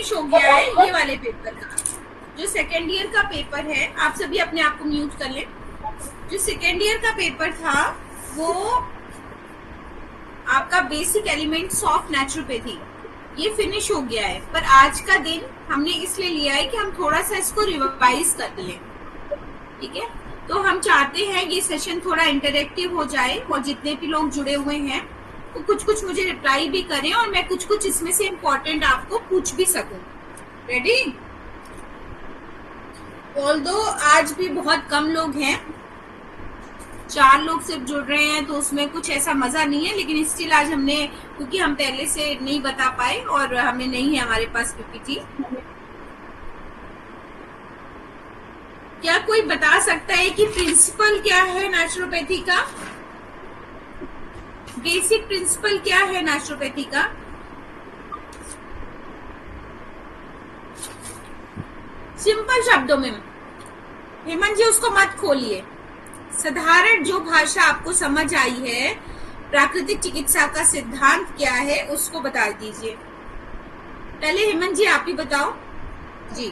Finish हो गया है ये वाले पेपर का। जो सेकेंड ईयर का पेपर है, आप सभी अपने आप को म्यूट कर लें। जो सेकेंड ईयर का पेपर था वो आपका बेसिक एलिमेंट्स ऑफ नेचुरोपैथी, ये फिनिश हो गया है। पर आज का दिन हमने इसलिए लिया है कि हम थोड़ा सा इसको रिवाइज कर लें, ठीक है। तो हम चाहते हैं ये सेशन थोड़ा इंटरेक्टिव हो जाए और जितने भी लोग जुड़े हुए हैं वो कुछ कुछ मुझे रिप्लाई भी करें और मैं कुछ कुछ इसमें से इम्पोर्टेंट आपको पूछ भी सकूं। रेडी? ऑल्दो आज भी बहुत कम लोग हैं, 4 लोग सिर्फ जुड़ रहे हैं, तो उसमें कुछ ऐसा मजा नहीं है, लेकिन स्टिल आज हमने, क्योंकि हम पहले से नहीं बता पाए और हमें नहीं है हमारे पास पीपीटी। क्या कोई बता सकता है कि प्रिंसिपल क्या है नेचुरोपैथी का? बेसिक प्रिंसिपल क्या है नेचुरोपैथी का? सिंपल शब्दों में, हेमंत जी उसको मत खोलिए, साधारण जो भाषा आपको समझ आई है, प्राकृतिक चिकित्सा का सिद्धांत क्या है उसको बता दीजिए। पहले हेमंत जी आप ही बताओ जी।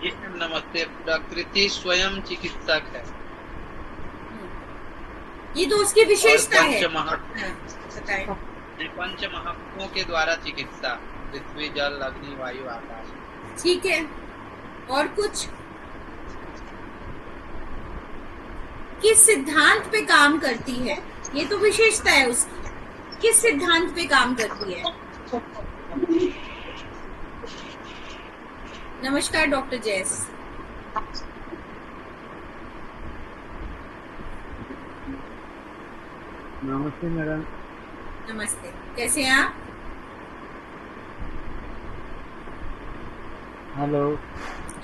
जी नमस्ते। प्रकृति स्वयं चिकित्सक है, ये तो उसकी विशेषता है। बताएं। पंच महाभूतों के द्वारा चिकित्सा, पृथ्वी जल अग्नि वायु आकाश। ठीक है, और कुछ? किस सिद्धांत पे काम करती है, ये तो विशेषता है उसकी। किस सिद्धांत पे काम करती है? नमस्कार डॉक्टर जैस। नमस्ते मैडम। नमस्ते, कैसे हैं आप? हेलो।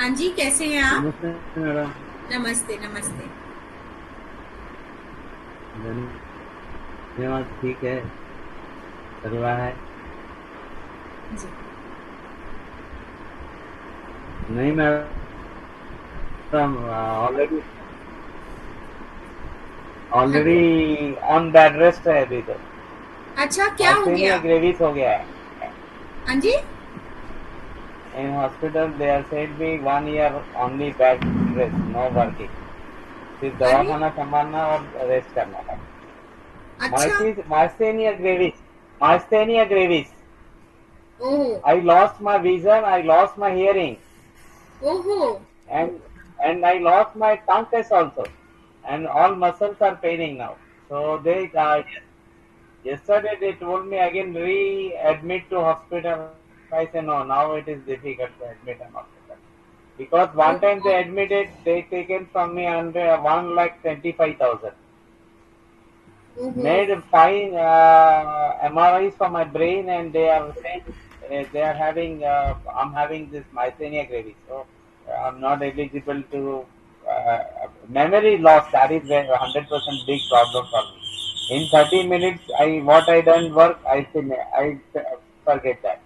हाँ जी, कैसे हैं आप? नमस्ते मैडम। नमस्ते नमस्ते। धन्यवाद, ठीक है, चल रहा है जी। नहीं madam, already on bed rest है अभी तो। अच्छा, क्या हो गया? ग्रेविस हो गया है। हाँ जी। In hospital they are said me 1 year only bed rest, no working, सिर्फ दवाखाना संभालना और रेस्ट करना है। अच्छा। Myasthenia gravis. Myasthenia gravis. ओहो। I lost my vision. I lost my hearing. ओहो। And I lost my tongue taste also. And all muscles are paining now. So they yesterday they told me again re-admit to hospital. I said no. Now it is difficult to admit in hospital because one time they admitted, they taken from me under 1,25,000. Made 5 MRIs for my brain, and they are saying they are having I'm having this myasthenia gravis, so I'm not eligible to memory loss. That is a 100% big problem for me. In 30 minutes, what I done work, I forget that.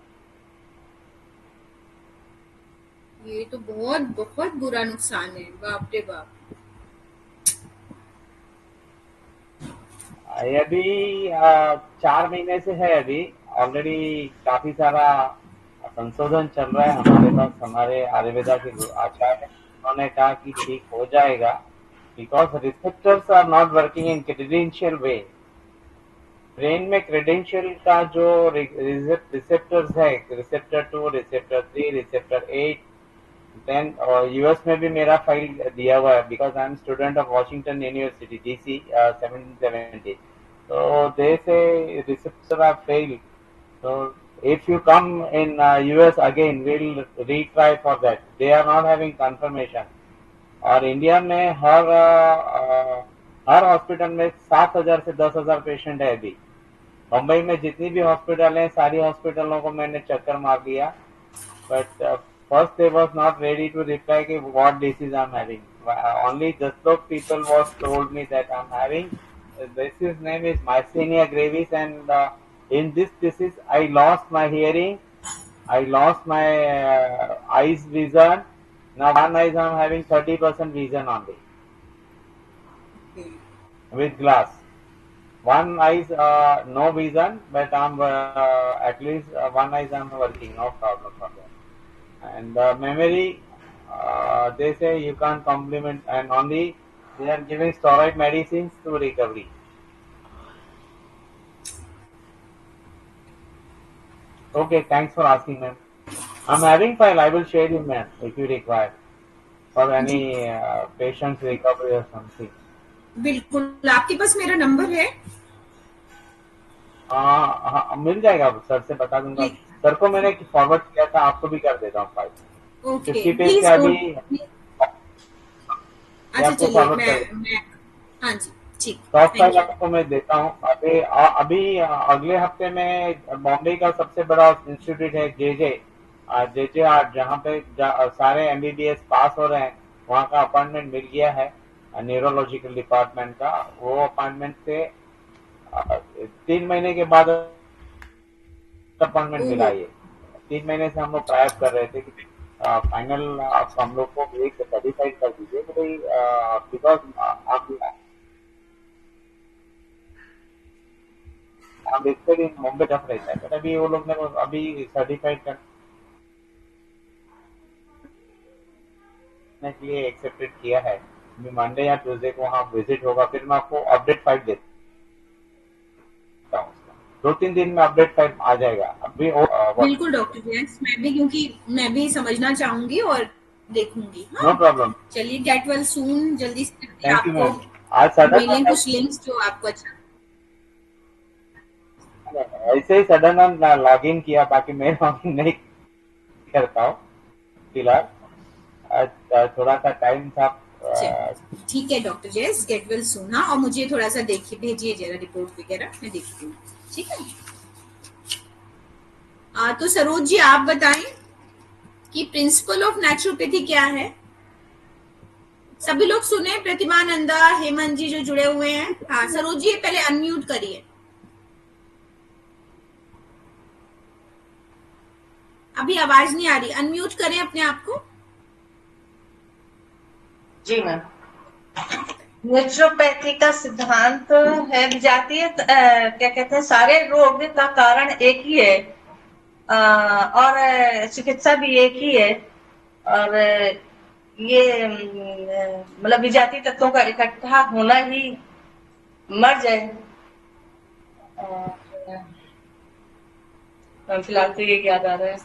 ये तो बहुत बहुत बुरा नुकसान है, बाप रे बाप। अभी 4 महीने से है। अभी ऑलरेडी काफी सारा संशोधन चल रहा है हमारे पास, हमारे आयुर्वेदा के आचार्य हैं, उन्होंने कहा कि ठीक हो जाएगा because receptors are not working in credential way. Brain में क्रेडेंशियल का जो रिसेप्टर्स है, receptor 2, receptor 3, receptor 8, then US में भी मेरा फाइल दिया हुआ है because I am student of Washington University DC 1770. So they say receptors are failed. So if you come in US again, we'll retry for that. They are not having confirmation. और India में हर hospital में 7,000 से 10,000 patient है अभी। मुंबई में जितनी भी hospital हैं, सारी हॉस्पिटलों को मैंने चक्कर मार दिया, but first they was not ready to reply कि what disease I'm having. Only just those people was told me that I'm having this is name is myasthenia gravis, and in this disease I lost my hearing, I lost my eyes vision. Now one eye I'm having 30% vision only with glass. one eye is no vision, but I'm at least one eye I'm working, no problem for that. And memory, they say you can't complement, and only they are giving steroid medicines to recovery. Okay, thanks for asking, ma'am. I'm having file. I will share you, ma'am, if you require for ji any patient's recovery or something. बिल्कुल, आपके पास मेरा number है? हाँ, मिल जाएगा, sir से बता दूंगा। Please, sir को मैंने फॉरवर्ड किया था, आपको भी कर देता हूँ फाइल। ओके 50 पेज प्लीज का नोट। अभी ये अच्छा आपको चलिए, फॉरवर्ड कर, मैं हाँ जी, ठीक, सॉफ्ट फाइल थैंक यू। आपको मैं देता हूँ। अभी अगले हफ्ते में बॉम्बे का सबसे बड़ा इंस्टीट्यूट है जे आर, जहाँ पे सारे एमबीबीएस पास हो रहे हैं, वहाँ का अपॉइंटमेंट मिल गया है न्यूरोलॉजिकल डिपार्टमेंट का। वो अपॉइंटमेंट से 3 महीने के बाद अपॉइंटमेंट मिला ओहो, ये। 3 महीने से हम लोग प्रयास कर रहे थे कि फाइनल आप हम लोग को एक सर्टिफाइड कर दीजिए कि भाई, बिकॉज आप देखते भी मुंबई टफ रहता है, बट अभी वो लोग ने अभी सर्टिफाइड करने के लिए एक्सेप्टेड किया है। अभी मंडे या ट्यूसडे को वहाँ विजिट होगा, फिर मैं आपको अपडेट फाइल देता हूँ उसका। 2-3 दिन में अपडेट फाइल आ जाएगा। अभी बिल्कुल डॉक्टर जैस, मैं भी, क्योंकि मैं भी समझना चाहूंगी और देखूंगी। हाँ, नो प्रॉब्लम। चलिए, गेट वेल सून, जल्दी से जल्दी थैंक यू आपको मैम। आज सडन मिलें कुछ लिंक्स जो आपको अच्छा। ऐसे ही सडन लॉग इन किया, बाकी मैं लॉग इन नहीं करता हूँ फिलहाल। थोड़ा सा टाइम था। चलिए ठीक है डॉक्टर जैस, गेट वेल सून। हाँ, और मुझे थोड़ा सा देखिए, भेजिए जरा रिपोर्ट वगैरह, मैं देखती हूँ। ठीक है। तो सरोज जी, आप बताएं कि प्रिंसिपल ऑफ नेचुरोपैथी क्या है? सभी लोग सुने, प्रतिमा नंदा, हेमंत जी जो जुड़े हुए हैं। हाँ सरोज जी, पहले अनम्यूट करिए। अभी आवाज नहीं आ रही, अनम्यूट करें अपने आप को। जी मैम। नेचुरोपैथी का सिद्धांत है विजातीय क्या कहते हैं, सारे रोग का कारण एक ही है, और चिकित्सा भी एक ही है। और ये मतलब विजातीय तत्वों का इकट्ठा होना ही मर्ज है। फिलहाल तो ये याद आ रहा है।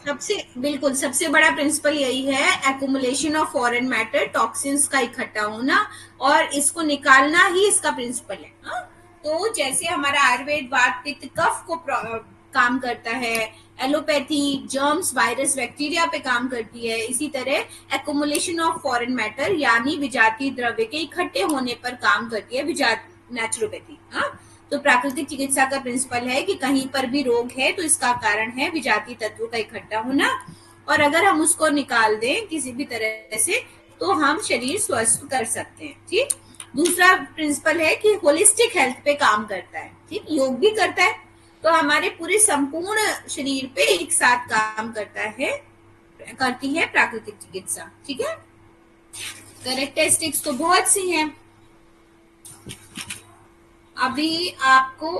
बिल्कुल सबसे बड़ा प्रिंसिपल यही है, accumulation of foreign matter, toxins का इकट्ठा होना, और इसको निकालना ही इसका प्रिंसिपल है। हा? तो जैसे हमारा आयुर्वेद वात पित्त कफ को काम करता है, एलोपैथी जर्म्स वायरस बैक्टीरिया पे काम करती है, इसी तरह एक्युमुलेशन ऑफ फॉरेन मैटर यानी विजातीय द्रव्य के इकट्ठे होने पर काम करती है नेचुरोपैथी। तो प्राकृतिक चिकित्सा का प्रिंसिपल है कि कहीं पर भी रोग है तो इसका कारण है विजातीय तत्वों का इकट्ठा होना, और अगर हम उसको निकाल दें किसी भी तरह से तो हम शरीर स्वस्थ कर सकते हैं। ठीक। दूसरा प्रिंसिपल है कि होलिस्टिक हेल्थ पे काम करता है। ठीक, योग भी करता है, तो हमारे पूरे संपूर्ण शरीर पे एक साथ काम करती है प्राकृतिक चिकित्सा। ठीक है। कैरेक्टरिस्टिक्स तो बहुत सी हैं। अभी आपको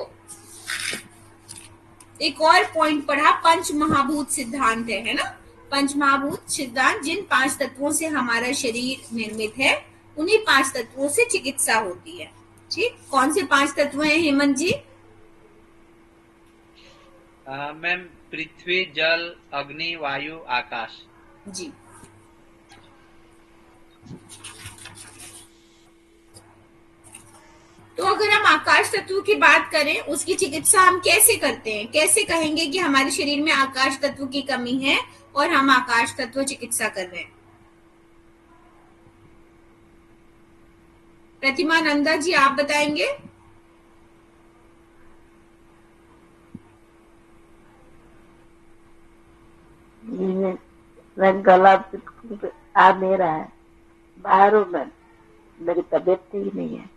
एक और पॉइंट पढ़ा, पंच महाभूत सिद्धांत है ना। पंच महाभूत सिद्धांत, जिन 5 तत्वों से हमारा शरीर निर्मित है, उन्हीं 5 तत्वों से चिकित्सा होती है। ठीक, कौन से 5 तत्व हैं हेमंत जी? मैम, पृथ्वी, जल, अग्नि, वायु, आकाश। जी। तो अगर हम आकाश तत्व की बात करें, उसकी चिकित्सा हम कैसे करते हैं? कैसे कहेंगे कि हमारे शरीर में आकाश तत्व की कमी है और हम आकाश तत्व चिकित्सा कर रहे हैं? प्रतिमा नंदा जी, आप बताएंगे। मैं गला आ नहीं रहा है, बाहर हूँ मैं, मेरी तबीयत ठीक नहीं है।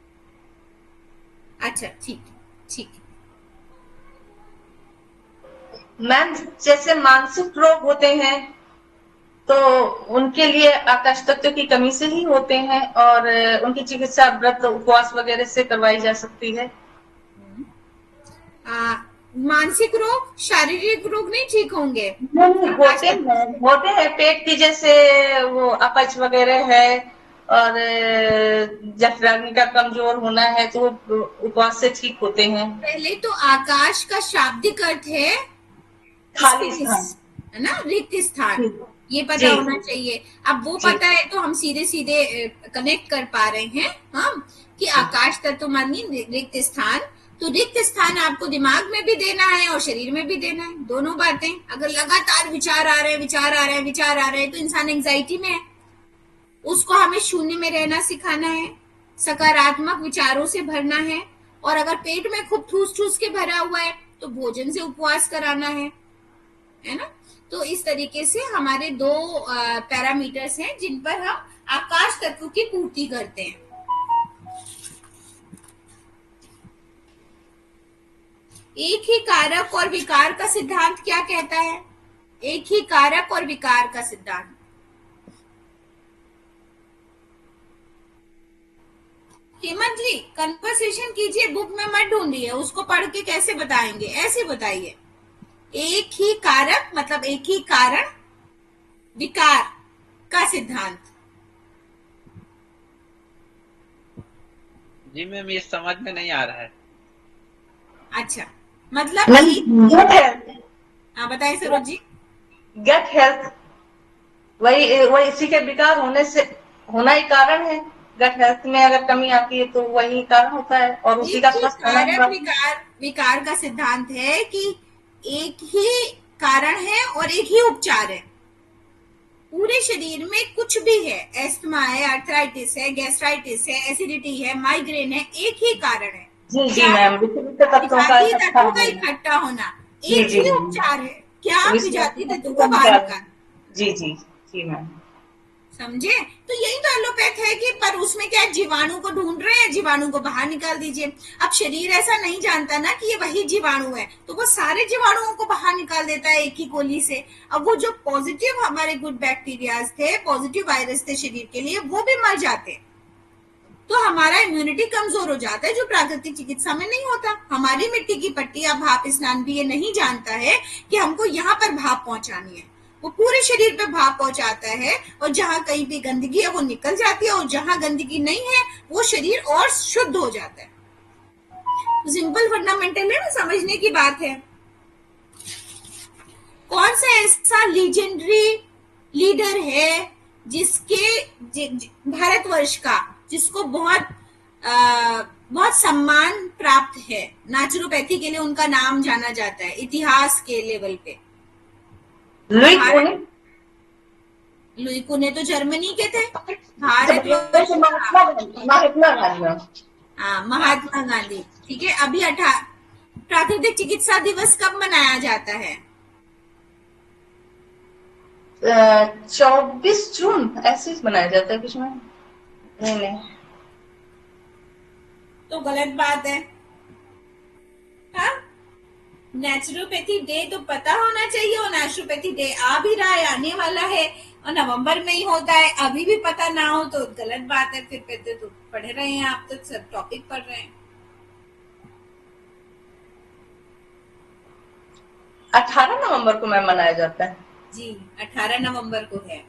अच्छा, ठीक ठीक। मैम, जैसे मानसिक रोग होते हैं तो उनके लिए आकाश तत्व की कमी से ही होते हैं, और उनकी चिकित्सा व्रत उपवास वगैरह से करवाई जा सकती है। मानसिक रोग, शारीरिक रोग नहीं ठीक होंगे। नहीं, होते हैं पेट की, जैसे वो अपच वगैरह है, और जठराग्नि का कमजोर होना है, तो वो उपवास से ठीक होते हैं। पहले तो आकाश का शाब्दिक अर्थ है खाली स्पेस, स्थान, है ना, रिक्त स्थान, जी ये पता जी होना चाहिए। अब वो जी पता है तो हम सीधे सीधे कनेक्ट कर पा रहे हैं हम कि आकाश तत्व मानी रिक्त स्थान। तो रिक्त स्थान आपको दिमाग में भी देना है और शरीर में भी देना है, दोनों बातें। अगर लगातार विचार आ रहे हैं, विचार आ रहे हैं, विचार आ रहे हैं, तो इंसान एंजाइटी में है। उसको हमें शून्य में रहना सिखाना है, सकारात्मक विचारों से भरना है। और अगर पेट में खूब ठूस ठूस के भरा हुआ है तो भोजन से उपवास कराना है ना। तो इस तरीके से हमारे दो पैरामीटर्स हैं जिन पर हम आकाश तत्व की पूर्ति करते हैं। एक ही कारक और विकार का सिद्धांत क्या कहता है? एक ही कारक और विकार का सिद्धांत। हेमंत जी, कन्वर्सेशन कीजिए, बुक में मत ढूंढिए, उसको पढ़ के कैसे बताएंगे, ऐसे बताइए। एक ही कारक मतलब एक ही कारण, विकार का सिद्धांत। जी मैम, ये समझ में नहीं आ रहा है। अच्छा, मतलब गट हेल्थ, हाँ बताइए सरोज जी। गट हेल्थ, वही इसी के विकार होने से होना ही कारण है। गट हेल्थ में अगर कमी आती है तो वही कारण होता है, और उसी का स्वस्थ होना कारक विकार का सिद्धांत है कि एक ही कारण है और एक ही उपचार है। पूरे शरीर में कुछ भी है, एस्थमा है, आर्थराइटिस है, गैस्ट्राइटिस है, एसिडिटी है, माइग्रेन है, एक ही कारण है। जी जी मैम, तत्वों का इकट्ठा होना एक ही उपचार है। क्या विजातीय तत्व को बाहर निकाल। जी जी जी मैम, समझे? तो यही तो एलोपैथ है कि पर उसमें क्या जीवाणु को ढूंढ रहे हैं, जीवाणु को बाहर निकाल दीजिए। अब शरीर ऐसा नहीं जानता ना कि ये वही जीवाणु है, तो वो सारे जीवाणुओं को बाहर निकाल देता है एक ही गोली से। अब वो जो पॉजिटिव हमारे गुड बैक्टीरियाज थे, पॉजिटिव वायरस थे शरीर के लिए, वो भी मर जाते। तो हमारा इम्यूनिटी कमजोर हो जाता है, जो प्राकृतिक चिकित्सा में नहीं होता। हमारी मिट्टी की पट्टी या भाप स्नान भी ये नहीं जानता है कि हमको यहाँ पर भाप पहुंचानी है। वो पूरे शरीर पे भाप पहुंचाता है, और जहां कहीं भी गंदगी है वो निकल जाती है, और जहां गंदगी नहीं है वो शरीर और शुद्ध हो जाता है। तो सिंपल फंडामेंटल है ना, समझने की बात है। कौन सा ऐसा लीजेंडरी लीडर है जिसके भारतवर्ष का जिसको बहुत सम्मान प्राप्त है? नेचुरोपैथी के लिए उनका नाम जाना जाता है इतिहास के लेवल पे। लुई कुने तो जर्मनी के थे। भारतवर्ष महात्मा गांधी, ठीक है। अभी प्राकृतिक चिकित्सा दिवस कब मनाया जाता है? 24 जून ऐसे ही मनाया जाता है कुछ में। नहीं तो गलत बात है। हाँ, नेचुरोपैथी डे तो पता होना चाहिए, और नेचुरोपैथी डे आ भी रहा है, आने वाला है, और नवंबर में ही होता है। अभी भी पता ना हो तो गलत बात है। फिर पहले तो पढ़ रहे हैं आप, तो सब टॉपिक पढ़ रहे हैं। 18 नवंबर को मैम मनाया जाता है। जी, 18 नवंबर को है,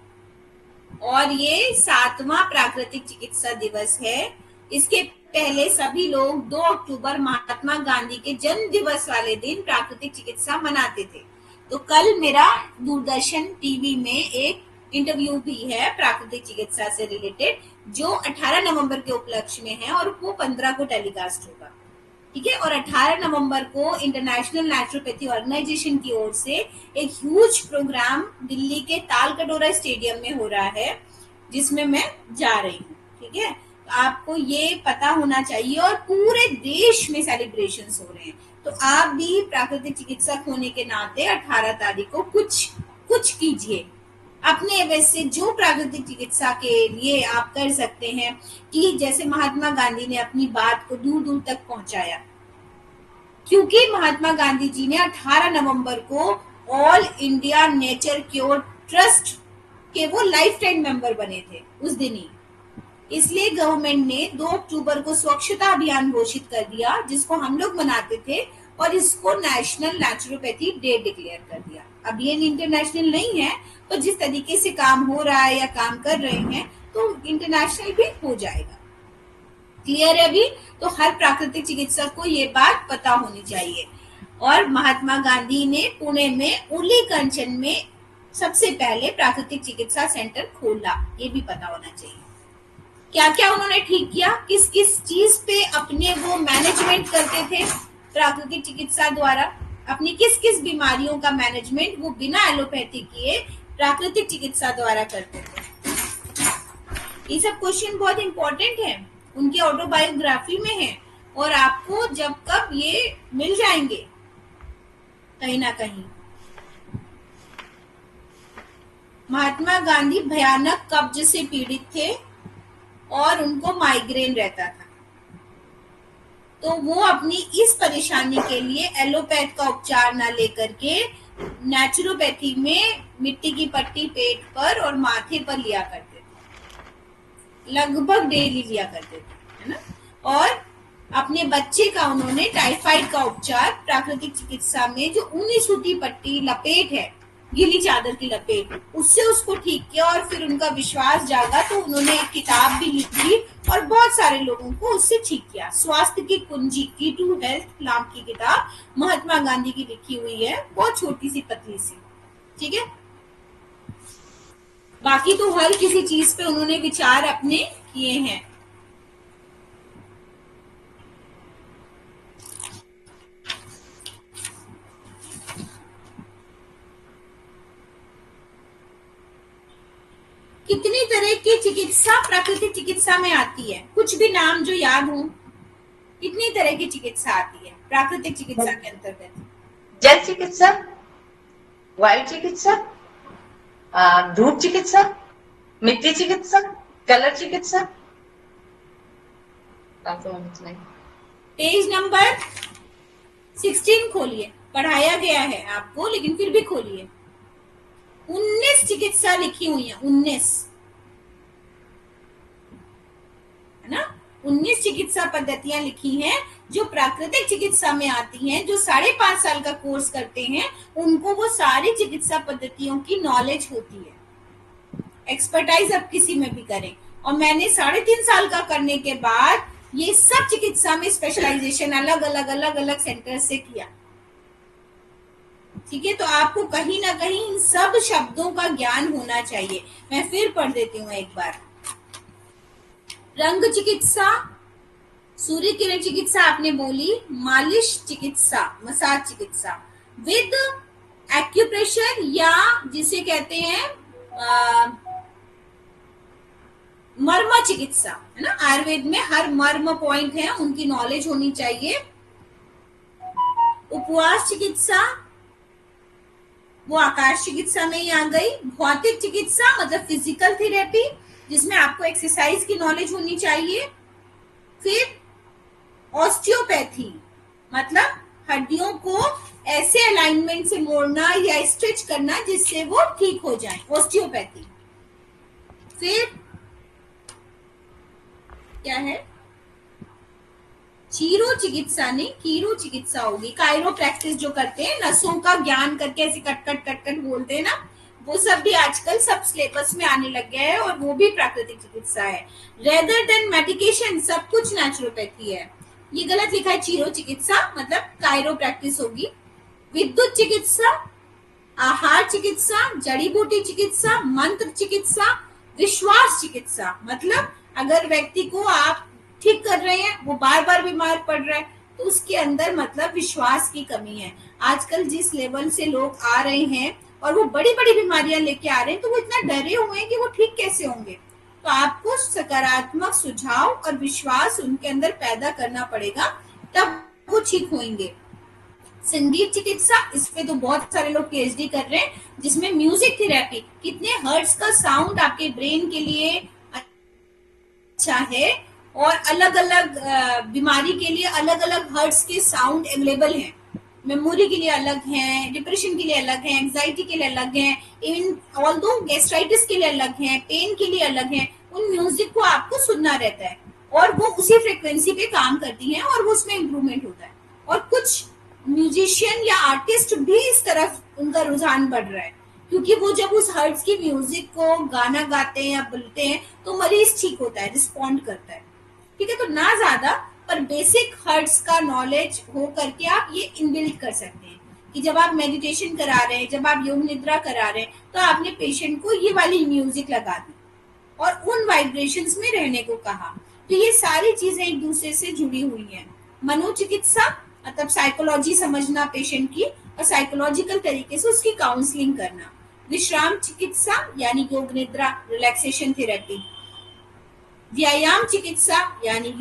और ये 7वां प्राकृतिक चिकित्सा दिवस है। इसके पहले सभी लोग 2 अक्टूबर महात्मा गांधी के जन्म दिवस वाले दिन प्राकृतिक चिकित्सा मनाते थे। तो कल मेरा दूरदर्शन टीवी में एक इंटरव्यू भी है प्राकृतिक चिकित्सा से रिलेटेड, जो 18 नवंबर के उपलक्ष्य में है, और वो 15 को टेलीकास्ट होगा, ठीक है। और 18 नवंबर को इंटरनेशनल नेचुरोपैथी ऑर्गेनाइजेशन की ओर से एक ह्यूज प्रोग्राम दिल्ली के तालकटोरा स्टेडियम में हो रहा है, जिसमें मैं जा रही हूँ, ठीक है। आपको ये पता होना चाहिए, और पूरे देश में सेलिब्रेशंस हो रहे हैं। तो आप भी प्राकृतिक चिकित्सक होने के नाते 18 तारीख को कुछ कीजिए अपने वैसे, जो प्राकृतिक चिकित्सा के लिए आप कर सकते हैं। कि जैसे महात्मा गांधी ने अपनी बात को दूर दूर तक पहुंचाया, क्योंकि महात्मा गांधी जी ने 18 नवंबर को all India nature cure trust के वो लाइफ टाइम मेंबर बने थे उस दिन ही। इसलिए गवर्नमेंट ने 2 अक्टूबर को स्वच्छता अभियान घोषित कर दिया, जिसको हम लोग मनाते थे, और इसको नेशनल नेचुरोपैथी डे डिक्लेयर कर दिया। अब ये इंटरनेशनल नहीं है, तो जिस तरीके से काम हो रहा है या काम कर रहे हैं तो इंटरनेशनल भी हो जाएगा। क्लियर है अभी? तो हर प्राकृतिक चिकित्सक को ये बात पता होनी चाहिए। और महात्मा गांधी ने पुणे में उली कंचन में सबसे पहले प्राकृतिक चिकित्सा सेंटर खोला, ये भी पता होना चाहिए। क्या क्या उन्होंने ठीक किया, किस किस चीज पे अपने वो मैनेजमेंट करते थे प्राकृतिक चिकित्सा द्वारा, अपनी किस किस बीमारियों का मैनेजमेंट वो बिना एलोपैथी किए प्राकृतिक चिकित्सा द्वारा करते थे। ये सब क्वेश्चन बहुत इंपॉर्टेंट है, उनकी ऑटोबायोग्राफी में है और आपको जब कब ये मिल जाएंगे कहीं ना कहीं। महात्मा गांधी भयानक कब्ज से पीड़ित थे और उनको माइग्रेन रहता था, तो वो अपनी इस परेशानी के लिए एलोपैथ का उपचार ना लेकर के नेचुरोपैथी में मिट्टी की पट्टी पेट पर और माथे पर लिया करते थे, लगभग डेली लिया करते थे, है ना। और अपने बच्चे का उन्होंने टाइफाइड का उपचार प्राकृतिक चिकित्सा में जो ऊनी सूती पट्टी लपेट है, गीली चादर की लपेट, उससे उसको ठीक किया और फिर उनका विश्वास जागा तो उन्होंने एक किताब भी लिखी और बहुत सारे लोगों को उससे ठीक किया। स्वास्थ्य की कुंजी, की टू हेल्थ नाम की किताब महात्मा गांधी की लिखी हुई है, बहुत छोटी सी पतली सी, ठीक है। बाकी तो हर किसी चीज पे उन्होंने विचार अपने किए हैं। कितनी तरह की चिकित्सा प्राकृतिक चिकित्सा में आती है, कुछ भी नाम जो याद हो, कितनी तरह की चिकित्सा आती है प्राकृतिक चिकित्सा के अंतर्गत? जल चिकित्सा, वायु चिकित्सा, धूप चिकित्सा, मिट्टी चिकित्सा, कलर चिकित्सा। पेज नंबर 16 खोलिए, पढ़ाया गया है आपको लेकिन फिर भी खोलिए। 19 चिकित्सा लिखी हुई है, 19, है ना। 19 चिकित्सा पद्धतियां लिखी हैं जो प्राकृतिक चिकित्सा में आती हैं। जो 5.5 साल का कोर्स करते हैं उनको वो सारी चिकित्सा पद्धतियों की नॉलेज होती है। एक्सपर्टाइज अब किसी में भी करें, और मैंने 3.5 साल का करने के बाद ये सब चिकित्सा में स्पेशलाइजेशन अलग अलग सेंटर से किया, ठीक है। तो आपको कहीं ना कहीं इन सब शब्दों का ज्ञान होना चाहिए। मैं फिर पढ़ देती हूँ एक बार। रंग चिकित्सा, सूर्य किरण चिकित्सा आपने बोली, मालिश चिकित्सा, मसाज चिकित्सा विद एक्यूप्रेशर या जिसे कहते हैं मर्म चिकित्सा, है ना। आयुर्वेद में हर मर्म पॉइंट है, उनकी नॉलेज होनी चाहिए। उपवास चिकित्सा वो आकाश चिकित्सा में ही आ गई। भौतिक चिकित्सा मतलब फिजिकल थेरेपी, जिसमें आपको एक्सरसाइज की नॉलेज होनी चाहिए। फिर ऑस्टियोपैथी मतलब हड्डियों को ऐसे अलाइनमेंट से मोड़ना या स्ट्रेच करना जिससे वो ठीक हो जाए, ऑस्टियोपैथी। फिर क्या है, चीरो चिकित्सा नहीं, कीरो चिकित्सा होगी। कायरो प्रैक्टिस जो करते हैं, नसों का ज्ञान करके ऐसे कट बोलते हैं ना, वो सब भी आजकल सब सिलेबस में आने लग गया है और वो भी प्राकृतिक चिकित्सा है। रेदर देन मेडिकेशन सब कुछ नेचुरोपैथी है। ये गलत लिखा है, चीरो चिकित्सा मतलब कायरो प्रैक्टिस होगी। विद्युत चिकित्सा, आहार चिकित्सा, जड़ी बूटी चिकित्सा, मंत्र चिकित्सा, विश्वास चिकित्सा मतलब अगर व्यक्ति को आप ठीक कर रहे हैं, वो बार बार बीमार पड़ रहा है, तो उसके अंदर मतलब विश्वास की कमी है। आजकल जिस लेवल से लोग आ रहे हैं और वो बड़ी बड़ी बीमारियां लेके आ रहे हैं, तो वो इतना डरे हुए हैं कि वो ठीक कैसे होंगे। तो आपको सकारात्मक सुझाव और विश्वास उनके अंदर पैदा करना पड़ेगा, तब वो ठीक होंगे। संगीत चिकित्सा, इस पे तो बहुत सारे लोग पीएचडी कर रहे हैं, जिसमें म्यूजिक थेरेपी, कितने हर्ट्ज का साउंड आपके ब्रेन के लिए अच्छा है और अलग अलग बीमारी के लिए अलग अलग हर्ट्ज के साउंड अवेलेबल हैं। मेमोरी के लिए अलग हैं, डिप्रेशन के लिए अलग हैं, एंजाइटी के लिए अलग हैं, इवन ऑल्दो गैस्ट्राइटिस के लिए अलग हैं, पेन के लिए अलग हैं। उन म्यूजिक को आपको सुनना रहता है और वो उसी फ्रीक्वेंसी पे काम करती हैं और वो उसमें इम्प्रूवमेंट होता है। और कुछ म्यूजिशियन या आर्टिस्ट भी इस तरफ उनका रुझान बढ़ रहा है, क्योंकि वो जब उस हर्ट्ज की म्यूजिक को गाना गाते हैं या बोलते हैं तो मरीज ठीक होता है, रिस्पॉन्ड करता है। ठीक है, तो ना ज्यादा पर बेसिक हर्ट्ज का नॉलेज हो करके आप ये इनबिल्ट कर सकते हैं कि जब आप मेडिटेशन करा रहे हैं, जब आप योग निद्रा करा रहे हैं, तो आपने पेशेंट को ये वाली म्यूजिक लगा दी और उन वाइब्रेशंस में रहने को कहा। तो ये सारी चीजें एक दूसरे से जुड़ी हुई हैं। मनोचिकित्सा मतलब साइकोलॉजी समझना पेशेंट की और साइकोलॉजिकल तरीके से उसकी काउंसलिंग करना। विश्राम चिकित्सा यानी योग निद्रा, रिलैक्सेशन थेरेपी। व्यायाम चिकित्सा यानी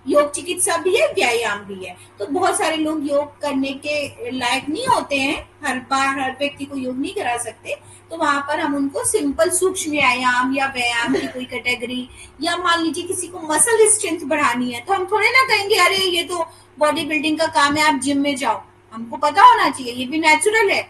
योग चिकित्सा भी है, व्यायाम भी है। तो बहुत सारे लोग योग करने के लायक नहीं होते हैं, हर बार हर व्यक्ति को योग नहीं करा सकते, तो वहां पर हम उनको सिंपल सूक्ष्म व्यायाम या व्यायाम की कोई कैटेगरी, या मान लीजिए किसी को मसल स्ट्रेंथ बढ़ानी है, तो हम थोड़े ना कहेंगे अरे ये तो बॉडी बिल्डिंग का काम है, आप जिम में जाओ। हमको पता होना चाहिए ये भी नेचुरल है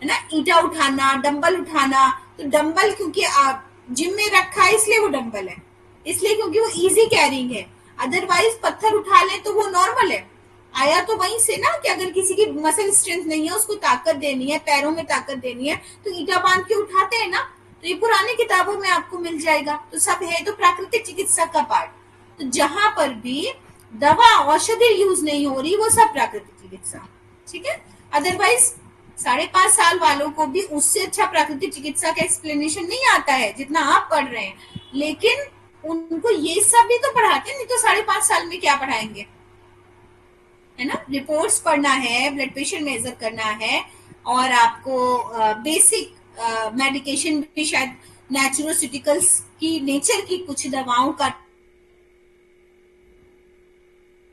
ना, ईटा उठाना, डंबल उठाना। तो डंबल क्योंकि आप जिम में रखा है इसलिए वो डंबल है, इसलिए क्योंकि वो इजी कैरिंग है। अदरवाइज पत्थर उठा ले तो वो नॉर्मल है, आया तो वहीं से ना कि अगर किसी की मसल स्ट्रेंथ नहीं है, उसको ताकत देनी है, पैरों में ताकत देनी है, तो ईटा बांध के उठाते हैं ना। तो ये पुरानी किताबों में आपको मिल जाएगा। तो सब है तो प्राकृतिक चिकित्सा का पार्ट। तो जहां पर भी दवा औषधि यूज नहीं हो रही वो सब प्राकृतिक चिकित्सा। ठीक है, अदरवाइज 5.5 साल वालों को भी उससे अच्छा प्राकृतिक चिकित्सा का एक्सप्लेनेशन नहीं आता है जितना आप पढ़ रहे हैं, लेकिन उनको ये सब भी तो पढ़ाते हैं, नहीं तो 5.5 साल में क्या पढ़ाएंगे, है ना। रिपोर्ट्स पढ़ना है, ब्लड प्रेशर मेजर करना है, और आपको बेसिक मेडिकेशन भी शायद नेचुरोसिटिकल्स की नेचर की कुछ दवाओं का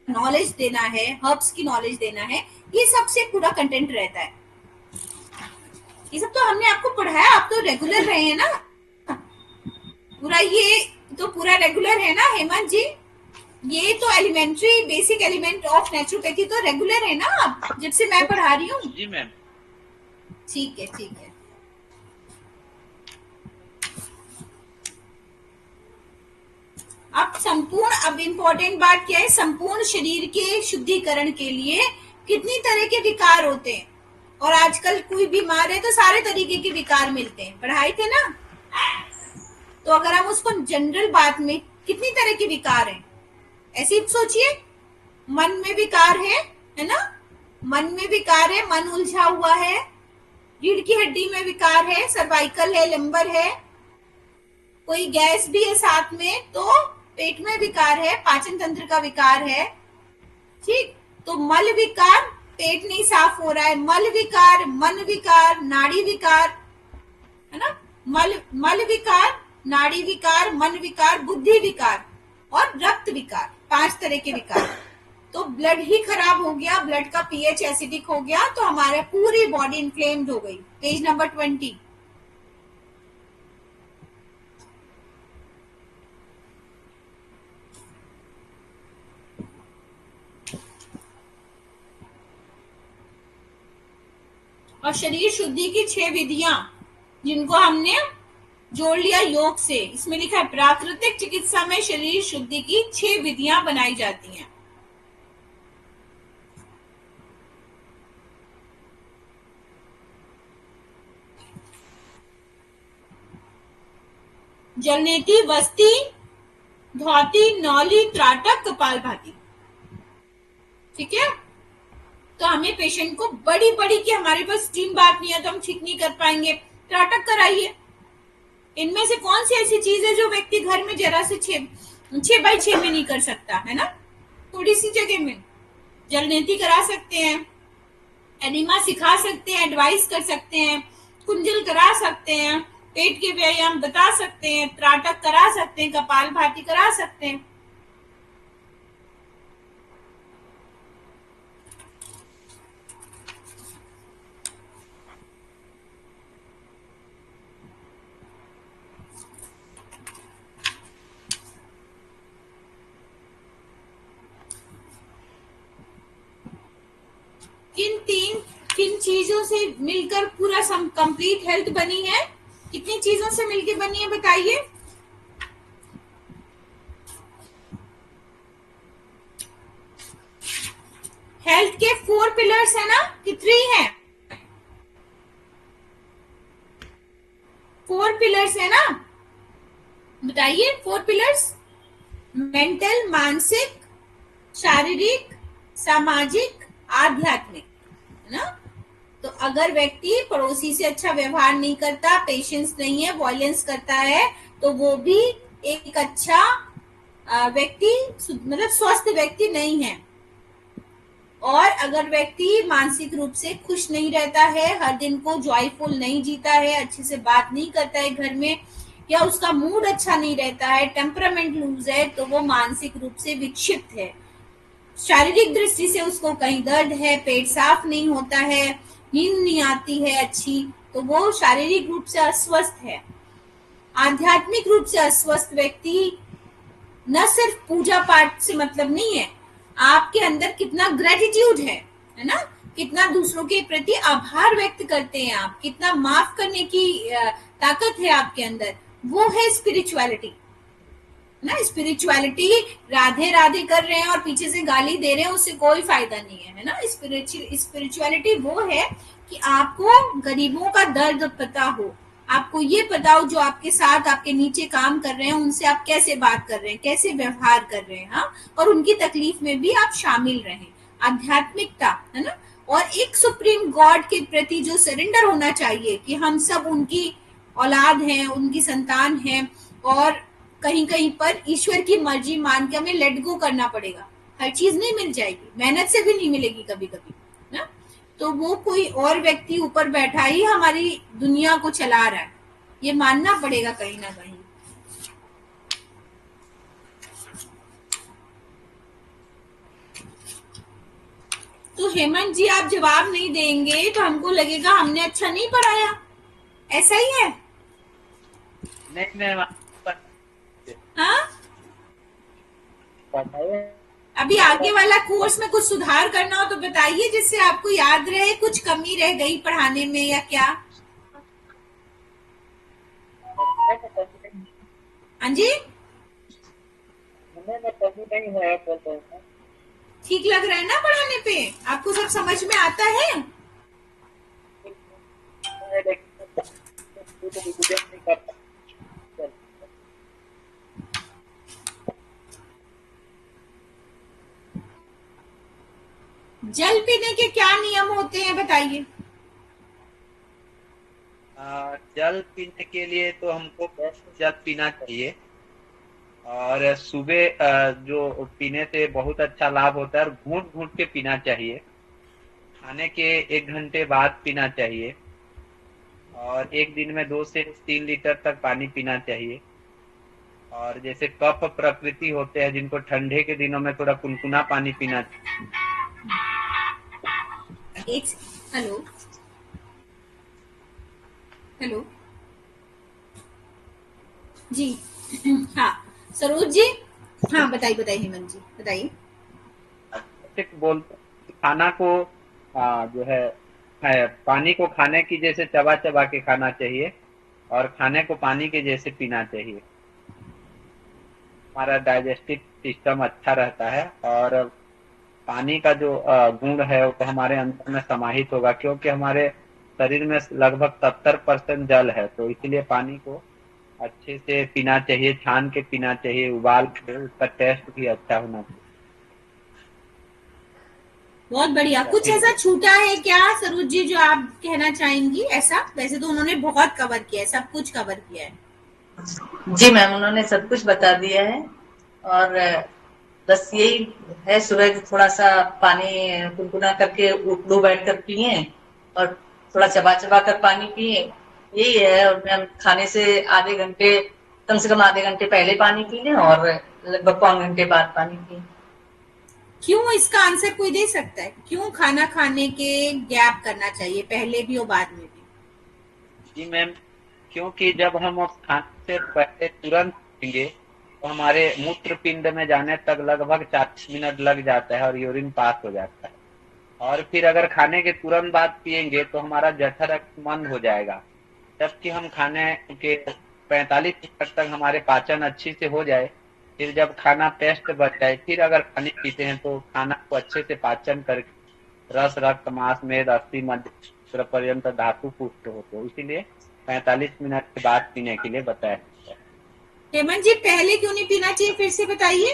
नॉलेज देना है, हर्ब्स की नॉलेज देना है, ये सबसे पूरा कंटेंट रहता है। ये सब तो हमने आपको पढ़ाया, आप तो रेगुलर रहे हैं ना पूरा, ये तो पूरा रेगुलर है ना हेमंत जी। ये तो elementary basic element of naturopathy तो रेगुलर है ना आप, जब से मैं पढ़ा रही हूँ। जी मैम। ठीक है, ठीक है। अब इम्पोर्टेंट बात क्या है, संपूर्ण शरीर के शुद्धिकरण के लिए कितनी तरह के विकार होते हैं, और आजकल कोई बीमार है तो सारे तरीके के विकार मिलते हैं, पढ़ाए थे ना। तो अगर हम उसको जनरल बात में कितनी तरह के विकार हैं, ऐसे ही सोचिए। मन में विकार है ना, मन में विकार है, मन उलझा हुआ है, रीढ़ की हड्डी में विकार है, सर्वाइकल है, लंबर है, कोई गैस भी है साथ में, तो पेट में विकार है, पाचन तंत्र का विकार है। ठीक, तो मल विकार, पेट नहीं साफ हो रहा है, मल विकार, मन विकार, नाड़ी विकार, है ना। मल विकार, नाड़ी विकार, मन विकार, बुद्धि विकार और रक्त विकार, 5 तरह के विकार। तो ब्लड ही खराब हो गया, ब्लड का पीएच एसिडिक हो गया, तो हमारा पूरी बॉडी इन्फ्लेम्ड हो गई। Page number 20। और शरीर शुद्धि की 6 विधियां जिनको हमने जोड़ लिया योग से, इसमें लिखा है प्राकृतिक चिकित्सा में शरीर शुद्धि की 6 विधियां बनाई जाती हैं। जलनेति, वस्ती, धौती, नौली, त्राटक, कपालभाति। ठीक है, तो हमें पेशेंट को बड़ी बड़ी की हमारे पास स्टीम बात नहीं है तो हम ठीक नहीं कर पाएंगे, त्राटक कराइए। इनमें से कौन सी ऐसी चीज है जो व्यक्ति घर में जरा से 6x6 में नहीं कर सकता, है ना। थोड़ी सी जगह में जलनेति करा सकते हैं, एनिमा सिखा सकते हैं, एडवाइस कर सकते हैं, कुंजल करा सकते हैं, पेट के व्यायाम बता सकते हैं, त्राटक करा सकते हैं, कपालभाति करा सकते हैं। किन चीजों से मिलकर पूरा कंप्लीट हेल्थ बनी है, कितनी चीजों से मिलकर बनी है बताइए। हेल्थ के 4 पिलर्स है ना कि 3 है? 4 पिलर्स है ना, बताइए 4 पिलर्स। मेंटल, मानसिक, शारीरिक, सामाजिक, आध्यात्मिक, है ना। तो अगर व्यक्ति पड़ोसी से अच्छा व्यवहार नहीं करता, पेशेंस नहीं है, वॉयलेंस करता है, तो वो भी एक अच्छा व्यक्ति, मतलब स्वस्थ व्यक्ति नहीं है। और अगर व्यक्ति मानसिक रूप से खुश नहीं रहता है, हर दिन को जॉयफुल नहीं जीता है, अच्छे से बात नहीं करता है घर में, या उसका मूड अच्छा नहीं रहता है, टेम्परामेंट लूज है, तो वो मानसिक रूप से विक्षिप्त है। शारीरिक दृष्टि से उसको कहीं दर्द है, पेट साफ नहीं होता है, नींद नहीं आती है अच्छी, तो वो शारीरिक रूप से अस्वस्थ है। आध्यात्मिक रूप से अस्वस्थ व्यक्ति न सिर्फ पूजा पाठ से मतलब नहीं है, आपके अंदर कितना ग्रेटिट्यूड है ना, कितना दूसरों के प्रति आभार व्यक्त करते हैं आप, कितना माफ करने की ताकत है आपके अंदर, वो है स्पिरिचुअलिटी ना। स्पिरिचुअलिटी राधे राधे कर रहे हैं और पीछे से गाली दे रहे हैं, उससे कोई फायदा नहीं है ना। स्पिरिचुअलिटी वो है कि आपको गरीबों का दर्द पता हो, आपको ये पता हो जो आपके साथ आपके नीचे काम कर रहे हैं उनसे आप कैसे बात कर रहे हैं, कैसे व्यवहार कर रहे हैं, हाँ, और उनकी तकलीफ में भी आप शामिल रहें। आध्यात्मिकता है ना, और एक सुप्रीम गॉड के प्रति जो सरेंडर होना चाहिए कि हम सब उनकी औलाद हैं, उनकी संतान हैं, और कहीं कहीं पर ईश्वर की मर्जी मान के हमें लेट गो करना पड़ेगा। हर चीज नहीं मिल जाएगी, मेहनत से भी नहीं मिलेगी कभी कभी ना। तो वो कोई और व्यक्ति ऊपर बैठा ही हमारी दुनिया को चला रहा है, ये मानना पड़ेगा कहीं ना कहीं। तो हेमंत जी आप जवाब नहीं देंगे तो हमको लगेगा हमने अच्छा नहीं पढ़ाया, ऐसा ही है? नहीं मैम, हाँ, अभी आगे वाला कोर्स में कुछ सुधार करना हो तो बताइए, जिससे आपको याद रहे, कुछ कमी रह गई पढ़ाने में या क्या? हाँ जी, ठीक लग रहा है ना पढ़ाने पे? आपको सब समझ में आता है? जल पीने के क्या नियम होते हैं बताइए? जल पीने के लिए तो हमको जल पीना चाहिए, और सुबह जो पीने से बहुत अच्छा लाभ होता है, और घूंट घूंट के पीना चाहिए। खाने के 1 घंटे बाद पीना चाहिए, और एक दिन में 2 से 3 लीटर तक पानी पीना चाहिए। और जैसे कफ प्रकृति होते हैं जिनको ठंडे के दिनों में थोड़ा कुनकुना पानी पीना चाहिए। हेलो हेलो जी, हाँ सरोज जी, हाँ बताइए बताइए हेमंत जी बताइए। बोलते खाना को जो है पानी को खाने की जैसे चबा चबा के खाना चाहिए, और खाने को पानी के जैसे पीना चाहिए। हमारा डाइजेस्टिव सिस्टम अच्छा रहता है, और पानी का जो गुण है वो हमारे अंदर में समाहित होगा, क्योंकि हमारे शरीर में लगभग 70% जल है। तो इसलिए पानी को अच्छे से पीना चाहिए, छान के पीना चाहिए, उबाल के, उसका टेस्ट भी अच्छा होना चाहिए। बहुत बढ़िया। कुछ ऐसा छूटा है क्या सरोज जी जो आप कहना चाहेंगी? ऐसा वैसे तो उन्होंने बहुत कवर किया है, सब कुछ कवर किया है। जी मैम, उन्होंने सब कुछ बता दिया है, और बस यही है, सुबह थोड़ा सा पानी गुनगुना करके उठो बैठ कर पिए, और थोड़ा चबा चबा कर पानी पिए, यही है। और मैम खाने से आधे घंटे, कम से कम आधे घंटे पहले पानी पी लें, और लगभग 1 घंटे बाद पानी पिए। क्यों, इसका आंसर कोई दे सकता है? क्यों खाना खाने के गैप करना चाहिए, पहले भी और बाद में भी? जी मैम, क्योंकि जब हम खाने से पहले तुरंत पिएंगे तो हमारे मूत्र पिंड में जाने तक लगभग 40 मिनट लग जाता है, और यूरिन पास हो जाता है। और फिर अगर खाने के तुरंत बाद पिएंगे तो हमारा जठर मंद हो जाएगा। जबकि हम खाने के 45 मिनट तक हमारे पाचन अच्छी से हो जाए, फिर जब खाना पेस्ट बच जाए, फिर अगर पानी पीते हैं तो खाना को अच्छे से पाचन करके रस रक्त मांस मेद अस्थि मज्जा पर्यंत धातु पुष्ट होते हो, इसीलिए 45 मिनट के बाद पीने के लिए बताया। हेमंत जी पहले क्यों नहीं पीना चाहिए, फिर से बताइए।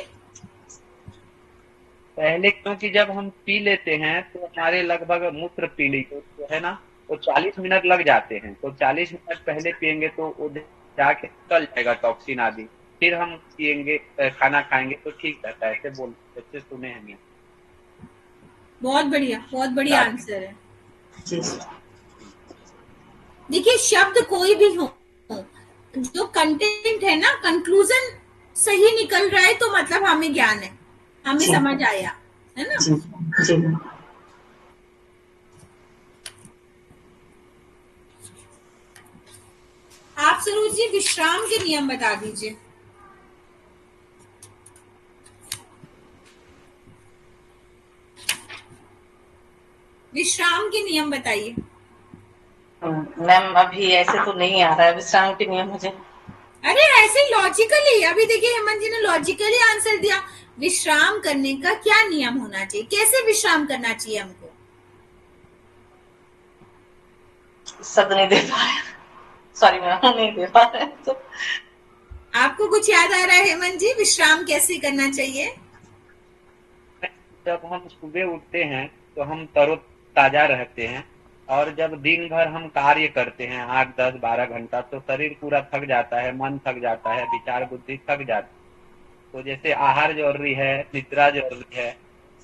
पहले क्योंकि जब हम पी लेते हैं तो हमारे लगभग मूत्र पीली जो है ना वो 40 मिनट लग जाते हैं, तो 40 मिनट पहले पियेंगे तो वो जाके निकल जाएगा टॉक्सिन आदि, फिर हम पियेंगे खाना खाएंगे तो ठीक रहता है, ऐसे सुने हैं। बहुत बढ़िया आंसर है। जी देखिए शब्द कोई भी हो, जो कंटेंट है ना, कंक्लूजन सही निकल रहा है तो मतलब हमें ज्ञान है, हमें जी। समझ आया, है ना। जी जी आप सरोज जी विश्राम के नियम बता दीजिए। विश्राम के नियम बताइए। मैम अभी ऐसे तो नहीं आ रहा है विश्राम के नियम मुझे। अरे ऐसे लॉजिकली, अभी देखिए हेमंत जी ने लॉजिकली आंसर दिया। विश्राम करने का क्या नियम होना चाहिए, कैसे विश्राम करना चाहिए हमको? शब्द नहीं दे पा रहे, सॉरी मैम नहीं दे पा रहे तो। आपको कुछ याद आ रहा है हेमंत जी, विश्राम कैसे करना चाहिए? जब हम सुबह उठते हैं तो हम तरोताजा रहते हैं, और जब दिन भर हम कार्य करते हैं 8, 10, 12 घंटा तो शरीर पूरा थक जाता है, मन थक जाता है, विचार बुद्धि थक जाती है। तो जैसे आहार जरूरी है, निद्रा जरूरी है,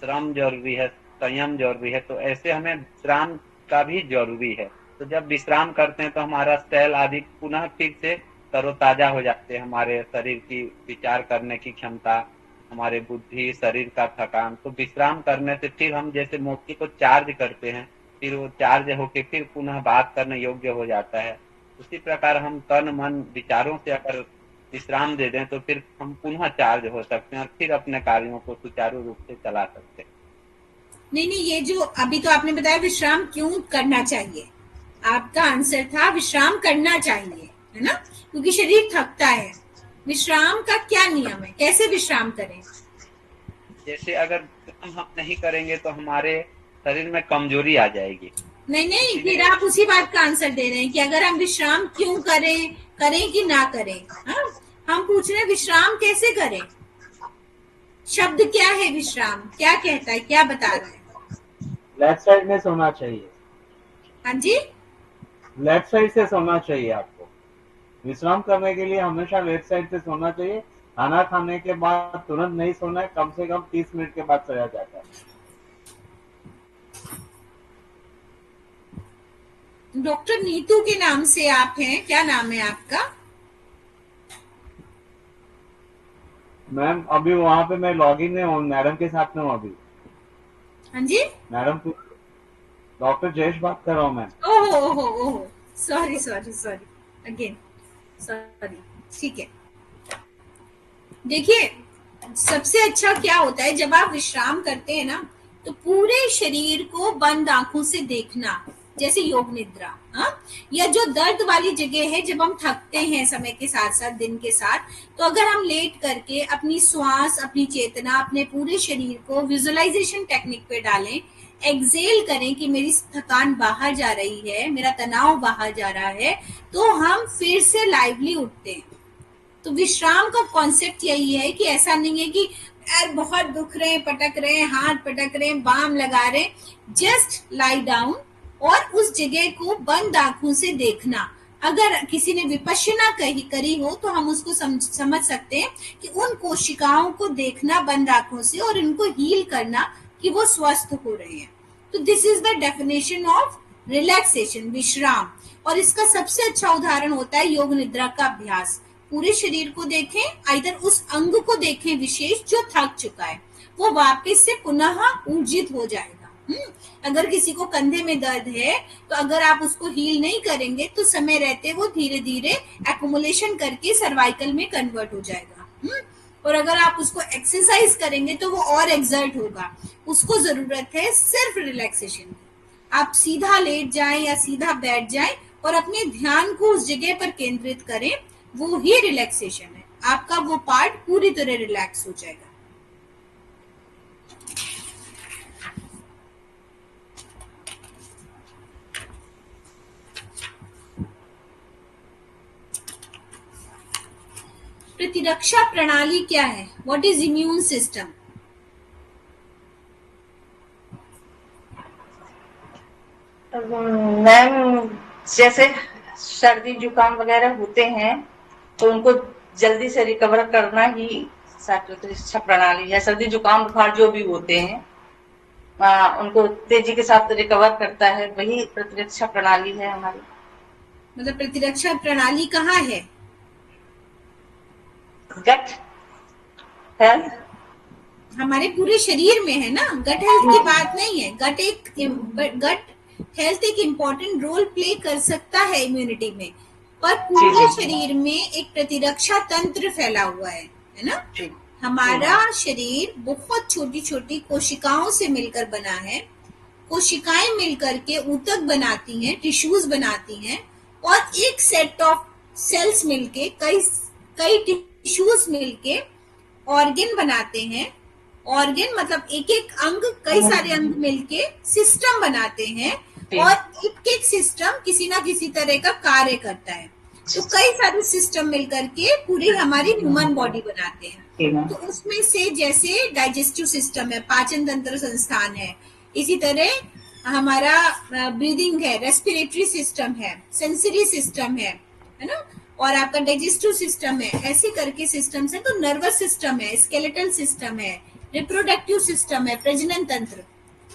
श्रम जरूरी है, संयम जरूरी है, तो ऐसे हमें विश्राम का भी जरूरी है। तो जब विश्राम करते हैं तो हमारा सेल आदि पुनः फिर से तरोताजा हो जाते हैं, हमारे शरीर की विचार करने की क्षमता, हमारे बुद्धि, शरीर का थकान। तो विश्राम करने से फिर हम जैसे मोती को चार्ज करते हैं, फिर वो चार्ज होके फिर पुनः बात करने योग्य हो जाता है। उसी प्रकार हम तन मन विचारों से अगर विश्राम दे दें तो फिर हम पुनः चार्ज हो सकते हैं और फिर अपने कार्यों को सुचारू रूप से चला सकते हैं। नहीं, ये जो अभी तो आपने बताया विश्राम क्यों करना चाहिए, आपका आंसर था विश्राम करना चाहिए, है ना, क्योंकि शरीर थकता है। विश्राम का क्या नियम है, कैसे विश्राम करें? जैसे अगर हम नहीं करेंगे तो हमारे शरीर में कमजोरी आ जाएगी। नहीं, फिर आप उसी बात का आंसर दे रहे हैं कि अगर हम विश्राम क्यों करें कि ना करें। हाँ? हम पूछ रहे हैं विश्राम कैसे करें, शब्द क्या है विश्राम, क्या कहता है, क्या बता रहा है? लेफ्ट साइड में सोना चाहिए। हाँ जी, लेफ्ट साइड से सोना चाहिए आपको। विश्राम करने के लिए हमेशा लेफ्ट साइड से सोना चाहिए। खाना खाने के बाद तुरंत नहीं सोना है, कम से कम 30 मिनट के बाद सोया जाता है। डॉक्टर नीतू के नाम से आप हैं, क्या नाम है आपका? मैम अभी वहाँ पे मैं लॉगिन में हूँ, मैडम के साथ में हूँ अभी। हाँ जी, मैडम डॉक्टर जयेश बात कर रहा हूँ मैम। ओहो, सॉरी अगेन सॉरी, ठीक है। देखिए सबसे अच्छा क्या होता है जब आप विश्राम करते हैं ना, तो पूरे शरीर को बंद आंखों से देखना, जैसे योग निद्रा। हाँ, या जो दर्द वाली जगह है, जब हम थकते हैं समय के साथ साथ दिन के साथ, तो अगर हम लेट करके अपनी श्वास, अपनी चेतना, अपने पूरे शरीर को विजुअलाइजेशन टेक्निक पे डालें, एक्सेल करें कि मेरी थकान बाहर जा रही है, मेरा तनाव बाहर जा रहा है, तो हम फिर से लाइवली उठते हैं। तो विश्राम का कॉन्सेप्ट यही है कि ऐसा नहीं है कि यार बहुत दुख रहे हैं, पटक रहे हैं, हाथ पटक रहे हैं, बाम लगा रहे हैं, जस्ट लाई डाउन और उस जगह को बंद आंखों से देखना। अगर किसी ने विपश्यना करी हो तो हम उसको समझ सकते हैं कि उन कोशिकाओं को देखना बंद आंखों से और इनको हील करना कि वो स्वस्थ हो रहे हैं। तो this is the definition of relaxation, विश्राम। और इसका सबसे अच्छा उदाहरण होता है योग निद्रा का अभ्यास। पूरे शरीर को देखें, आइदर उस अंग को देखें विशेष जो थक चुका है, वो वापस से पुनः ऊर्जित हो जाएगा। अगर किसी को कंधे में दर्द है, तो अगर आप उसको हील नहीं करेंगे तो समय रहते वो धीरे धीरे एक्युमुलेशन करके सर्वाइकल में कन्वर्ट हो जाएगा। और अगर आप उसको एक्सरसाइज करेंगे तो वो और एक्सर्ट होगा। उसको जरूरत है सिर्फ रिलैक्सेशन की। आप सीधा लेट जाएं या सीधा बैठ जाएं और अपने ध्यान को उस जगह पर केंद्रित करें, वो ही रिलैक्सेशन है। आपका वो पार्ट पूरी तरह रिलैक्स हो जाएगा। प्रतिरक्षा प्रणाली क्या है? What is immune system? Ma'am, जैसे सर्दी जुकाम वगैरह होते हैं तो उनको जल्दी से रिकवर करना ही प्रतिरक्षा प्रणाली है। सर्दी जुकाम बुखार जो भी होते हैं उनको तेजी के साथ रिकवर करता है, वही प्रतिरक्षा प्रणाली है हमारी। मतलब प्रतिरक्षा प्रणाली कहाँ है? गट हेल्थ हमारे पूरे शरीर में है ना। गट हेल्थ की बात नहीं है। गट हेल्थ एक इम्पोर्टेंट रोल प्ले कर सकता है इम्यूनिटी में, पर पूरे शरीर में एक प्रतिरक्षा तंत्र फैला हुआ है ना। हमारा शरीर बहुत छोटी छोटी कोशिकाओं से मिलकर बना है। कोशिकाएं मिलकर के ऊतक बनाती हैं, टिश्यूज बनाती हैं, और एक सेट ऑफ सेल्स मिलके कई टिश्यूज मिलके ऑर्गन बनाते हैं। ऑर्गन मतलब एक एक अंग, कई सारे अंग मिलके सिस्टम बनाते हैं, और एक एक सिस्टम किसी ना किसी तरह का कार्य करता है। तो कई सारे सिस्टम मिलकर के पूरी हमारी ह्यूमन बॉडी बनाते हैं। तो उसमें से जैसे डाइजेस्टिव सिस्टम है, पाचन तंत्र संस्थान है, इसी तरह हमारा ब्रीदिंग है, रेस्पिरेटरी सिस्टम है, सेंसरी सिस्टम है ना, और आपका डाइजेस्टिव सिस्टम है। ऐसे करके सिस्टम्स है। तो नर्वस सिस्टम है, स्केलेटल सिस्टम है, रिप्रोडक्टिव सिस्टम है, प्रजनन तंत्र,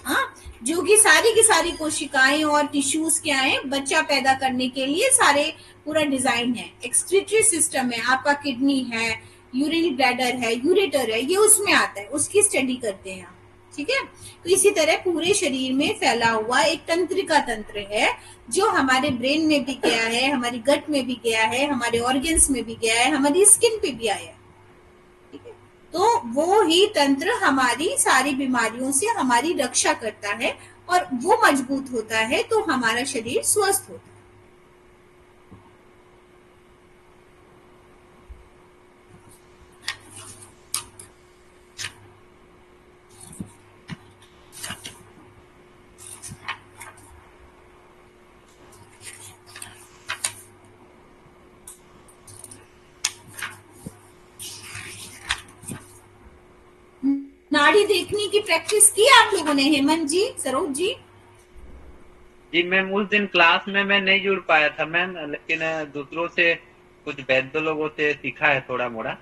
हाँ, जो कि सारी की सारी कोशिकाएं और टिश्यूज क्या है, बच्चा पैदा करने के लिए सारे पूरा डिजाइन है। एक्सक्रीटरी सिस्टम है, आपका किडनी है, यूरिनरी ब्लैडर है, यूरेटर है, ये उसमें आता है, उसकी स्टडी करते हैं। ठीक है। तो इसी तरह पूरे शरीर में फैला हुआ एक तंत्रिका तंत्र है, जो हमारे ब्रेन में भी गया है, हमारी गट में भी गया है, हमारे ऑर्गन्स में भी गया है, हमारी स्किन पे भी आया है। ठीक है। तो वो ही तंत्र हमारी सारी बीमारियों से हमारी रक्षा करता है, और वो मजबूत होता है तो हमारा शरीर स्वस्थ होता है। नाड़ी देखने की प्रैक्टिस की आप लोगों ने, हेमंत जी, सरोज जी? जी मैम, उस दिन क्लास में मैं नहीं जुड़ पाया था मैम, लेकिन दूसरों से, कुछ वैद्य लोगों से सीखा है थोड़ा मोड़ा।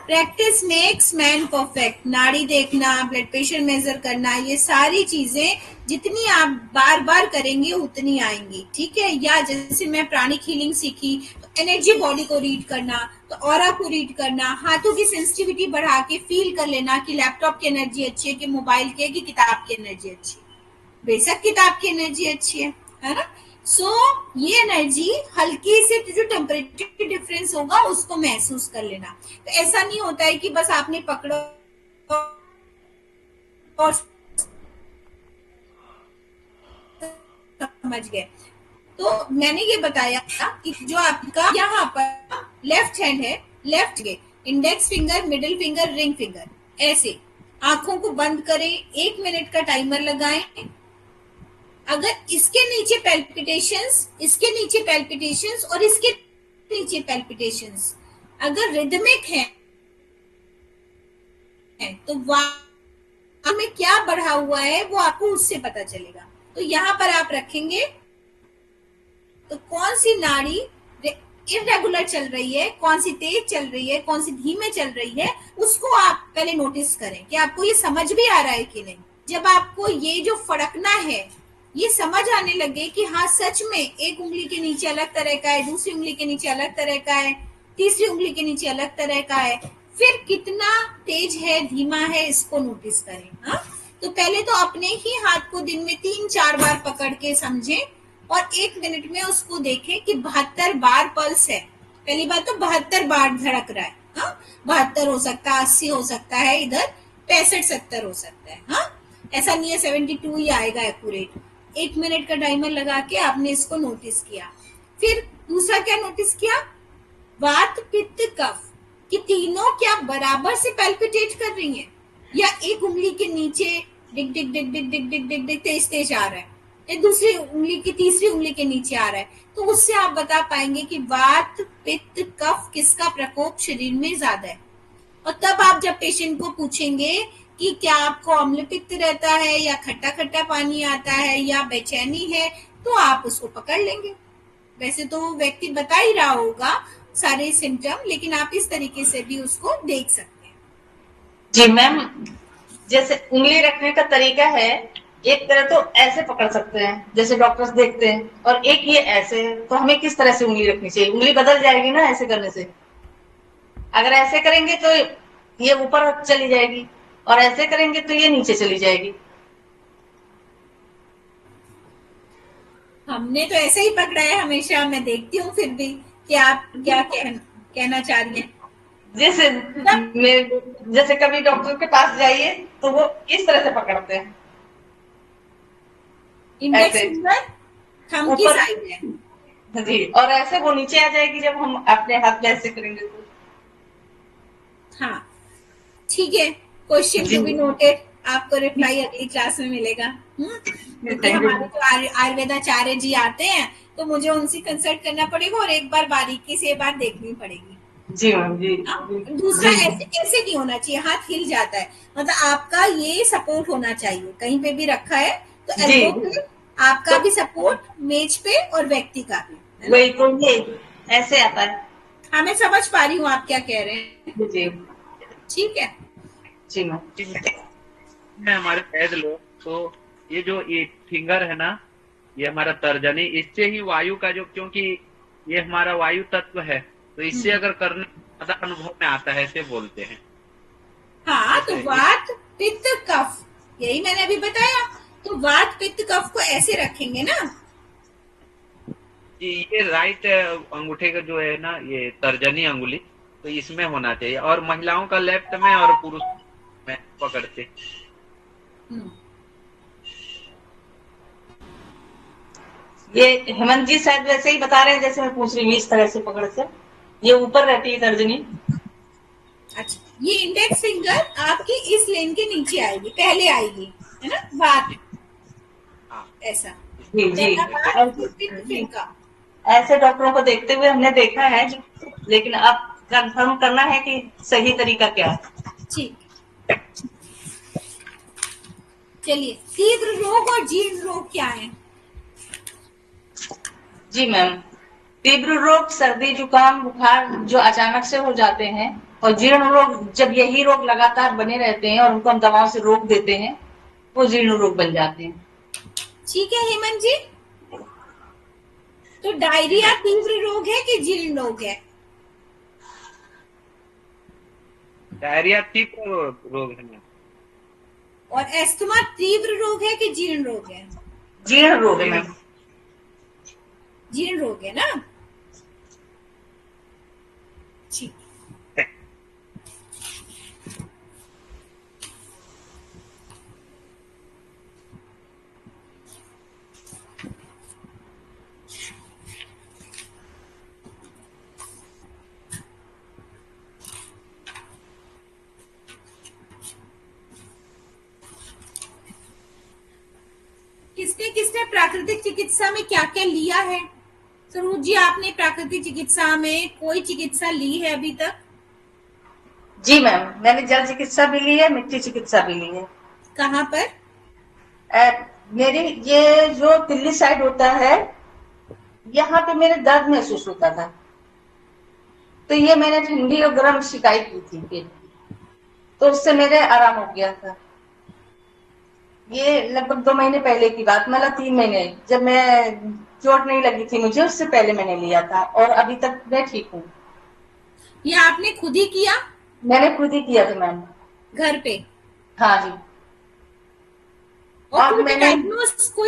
Practice makes man perfect. नाड़ी देखना, ब्लड प्रेशर मेजर करना, ये सारी चीजें जितनी आप बार बार करेंगे उतनी आएंगी। ठीक है। या जैसे मैं प्राणिक हीलिंग सीखी, तो एनर्जी बॉडी को रीड करना, तो ऑरा को रीड करना, हाथों की सेंसिटिविटी बढ़ा के फील कर लेना कि लैपटॉप की एनर्जी अच्छी है, कि मोबाइल की, कि किताब की एनर्जी अच्छी है। बेशक किताब की एनर्जी अच्छी है ना। सो ये एनर्जी हल्की से जो टेम्परेचर डिफरेंस होगा उसको महसूस कर लेना। तो ऐसा नहीं होता है कि बस आपने पकड़ो और समझ गए। तो मैंने ये बताया कि जो आपका यहाँ पर लेफ्ट हैंड है, लेफ्ट के index finger, middle finger, ring finger, ऐसे आंखों को बंद करें, 1 मिनट का टाइमर लगाएं। अगर इसके नीचे पैल्पिटेशंस, इसके नीचे पैल्पिटेशंस और इसके नीचे पैल्पिटेशंस अगर रिदमिक है तो वहां में क्या बढ़ा हुआ है वो आपको उससे पता चलेगा। तो यहाँ पर आप रखेंगे तो कौन सी नाड़ी इरेगुलर चल रही है, कौन सी तेज चल रही है, कौन सी धीमे चल रही है, उसको आप पहले नोटिस करें कि आपको ये समझ भी आ रहा है कि नहीं। जब आपको ये जो फड़कना है ये समझ आने लगे कि हाँ सच में एक उंगली के नीचे अलग तरह का है, दूसरी उंगली के नीचे अलग तरह का है, तीसरी उंगली के नीचे अलग तरह का है, फिर कितना तेज है, धीमा है, इसको नोटिस करें। हाँ, तो पहले तो अपने ही हाथ को दिन में 3-4 बार पकड़ के समझें और 1 मिनट में उसको देखें कि 72 बार पल्स है। पहली बात तो 72 बार धड़क रहा है। हाँ, 72 हो सकता है, 80 हो सकता है, इधर 65-70 हो सकता है। हाँ, ऐसा नहीं है 72 ही आएगा एक्यूरेट। 1 मिनट का टाइमर लगा के आपने इसको नोटिस किया। फिर दूसरा क्या नोटिस किया, वात पित्त कफ कि तीनों क्या बराबर से पैल्पिटेट कर रही हैं, या एक उंगली के नीचे डिग डिग डिग डिग डिग डिग डिग डिग तेज तेज आ रहा है, या दूसरी उंगली की तीसरी उंगली के नीचे आ रहा है। तो उससे आप बता पाएंगे कि वात पित्त कफ किसका प्रकोप शरीर में ज्यादा है। और तब आप जब पेशेंट को पूछेंगे कि क्या आपको अम्ल पित्त रहता है या खट्टा खट्टा पानी आता है या बेचैनी है, तो आप उसको पकड़ लेंगे। वैसे तो वो व्यक्ति बता ही रहा होगा सारे सिम्टम, लेकिन आप इस तरीके से भी उसको देख सकते हैं। जी मैम, जैसे उंगली रखने का तरीका है, एक तरह तो ऐसे पकड़ सकते हैं जैसे डॉक्टर्स देखते हैं, और एक ये ऐसे है। तो हमें किस तरह से उंगली रखनी चाहिए? उंगली बदल जाएगी ना ऐसे करने से। अगर ऐसे करेंगे तो ये ऊपर चली जाएगी, और ऐसे करेंगे तो ये नीचे चली जाएगी। हमने तो ऐसे ही पकड़ा है हमेशा, मैं देखती हूँ फिर भी कि आप क्या कहना चाह रही हैं। जैसे कभी डॉक्टर के पास जाइए तो वो इस तरह से पकड़ते हैं, इंडेक्स ऐसे। फिंगर थंब की ऊपर। साइड है जी, और ऐसे वो नीचे आ जाएगी जब हम अपने हाथ में ऐसे करेंगे तो। हाँ, ठीक है, क्वेश्चन जी। टू बी नोटेड, आपको रिप्लाई अगली क्लास में मिलेगा। क्योंकि हमारे जो आयुर्वेदाचार्य जी आते हैं तो मुझे उनसे कंसल्ट करना पड़ेगा और एक बार बारीकी से बात देखनी पड़ेगी। जी मैम, जी। दूसरा, ऐसे ऐसे नहीं होना चाहिए, हाथ हिल जाता है, मतलब आपका ये सपोर्ट होना चाहिए। कहीं पे भी रखा है तो जी। एल्बो पे आपका भी सपोर्ट, मेज पे, और व्यक्ति का भी, है ना? वही तो, ये ऐसे आता है। हाँ, मैं समझ पा रही हूँ आप क्या कह रहे हैं। जी। ठीक है। जी मैम। में हमारे पैद लोग, तो ये फिंगर है ना, ये हमारा तर्जनी, इससे ही वायु का जो, क्योंकि ये हमारा वायु तत्व है, तो इससे अगर करने ज्यादा अनुभव में आता है, ऐसे बोलते हैं। हाँ, तो वात पित्त कफ, यही मैंने अभी बताया। तो वात पित्त कफ को ऐसे रखेंगे ना। ये राइट अंगूठे का जो है ना, ये तर्जनी अंगुली, तो इसमें होना चाहिए, और महिलाओं का लेफ्ट में और पुरुष में पकड़ते। ये हेमंत जी शायद वैसे ही बता रहे हैं जैसे मैं पूछ रही हूँ, इस तरह से पकड़ से। ये ऊपर रहती है तर्जनी। अच्छा, ये इंडेक्स फिंगर आपकी इस लेन के नीचे आएगी, पहले आएगी, है ना, बात ऐसा। जी जी। पित्त फिंगर। ऐसे डॉक्टरों को देखते हुए हमने देखा है, लेकिन अब कंफर्म करना है कि सही तरीका क्या है। ठीक, चलिए, तीव्र रोग और जीर्ण रोग क्या है? जी मैम, तीव्र रोग सर्दी जुकाम बुखार जो अचानक से हो जाते हैं, और जीर्ण रोग जब यही रोग लगातार बने रहते हैं और उनको हम दवाओं से रोक देते हैं, वो जीर्ण रोग बन जाते हैं। ठीक है हेमंत जी, तो डायरिया तीव्र रोग है कि जीर्ण रोग है? डायरिया तीव्र रोग है। और एस्थमा तीव्र रोग है कि जीर्ण रोग है? जीर्ण रोग है मैम। जीर्ण रोग है ना। ठीक, किसने किसने प्राकृतिक चिकित्सा में क्या क्या लिया है? सरोज जी, आपने प्राकृतिक चिकित्सा में कोई चिकित्सा ली है अभी तक? जी मैम, मैंने जल चिकित्सा भी ली है, मिट्टी चिकित्सा भी ली है। कहाँ पर? मेरी ये जो दिल्ली साइड होता है, यहाँ पे मेरे दर्द महसूस होता था, तो ये मैंने ठंडी और गर्म शिकायत की थी पेट, तो उससे मेरे आराम हो गया था। ये लगभग 2 महीने पहले की बात, मतलब 3 महीने, जब मैं चोट नहीं लगी थी मुझे, उससे पहले मैंने लिया था, और अभी तक मैं ठीक हूँ। ये आपने खुद ही किया? मैंने खुद ही किया था मैम। घर पे? हाँ जी। और कोई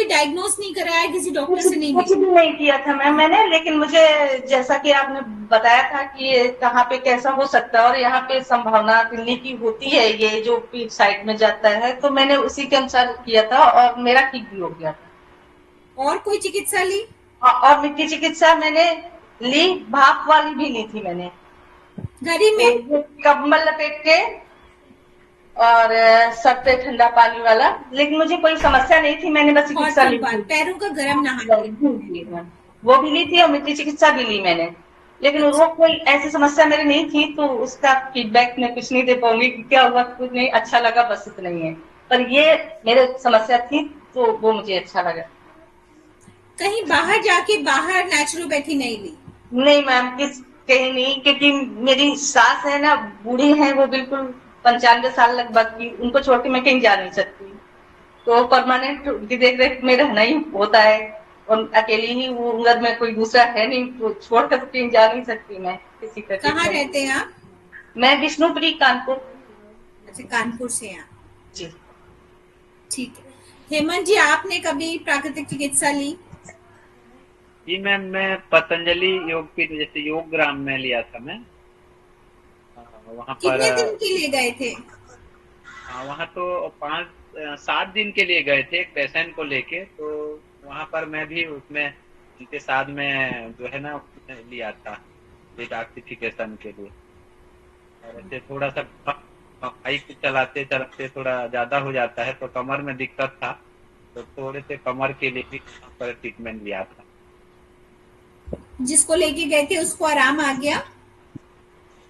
डायग्नोस नहीं कराया, किसी डॉक्टर से नहीं कुछ भी नहीं किया था मैम मैंने, लेकिन मुझे जैसा कि आपने बताया था कि कहाँ पे कैसा हो सकता है, और यहाँ पे संभावना दिल्ली की होती है, ये जो पीठ साइड में जाता है, तो मैंने उसी के अनुसार किया था और मेरा ठीक भी हो गया था। और कोई चिकित्सा ली? और मिट्टी चिकित्सा मैंने ली, भाप वाली भी ली थी मैंने, घड़ी में कंबल लपेट के और सर पे ठंडा पानी वाला, लेकिन मुझे कोई समस्या नहीं थी, मैंने बस चिकित्सा ली थी। पैरों का गर्म नहाना वो भी ली थी और मिट्टी चिकित्सा भी ली मैंने। लेकिन वो कोई ऐसी समस्या मेरी नहीं थी, तो उसका फीडबैक मैं कुछ नहीं दे पाऊंगी कि क्या हुआ, कुछ नहीं, अच्छा लगा, बस इतना ही है। पर ये मेरे समस्या थी, तो वो मुझे अच्छा लगा। कहीं बाहर जाके बाहर नेचुरोपैथी नहीं ली? नहीं मैम, कहीं नहीं, क्योंकि मेरी सास है ना, बूढ़ी है वो, बिल्कुल 95 साल लगभग की, उनको छोड़ के मैं कहीं जा नहीं सकती। तो परमानेंट उनकी देख रेख में रहना ही होता है, और अकेली ही वो उम्र में कोई दूसरा है नहीं, तो छोड़कर तो कहीं जा नहीं सकती मैं किसी का कहाँ ट्रीटमेंट। रहते हैं आप? मैं विष्णुपुरी, कानपुर। अच्छा, कानपुर से हैं आप। जी। ठीक है। हेमंत जी, आपने कभी प्राकृतिक चिकित्सा ली? जी मैम, मैं पतंजलि योगपीठ जैसे योग ग्राम में लिया था मैं। वहाँ पर कितने दिन के लिए गए थे? वहाँ तो 5-7 दिन के लिए गए थे एक पेशेंट को लेके। तो वहाँ पर मैं भी उसमें उनके साथ में जो है ना लिया था डिटॉक्सिफिकेशन के लिए। और ऐसे थोड़ा सा बाइक चलाते चलाते थोड़ा ज्यादा हो जाता है, तो कमर में दिक्कत था, तो थोड़े से कमर के लिए भी वहाँ पर ट्रीटमेंट लिया था। जिसको लेके गए थे उसको आराम आ गया?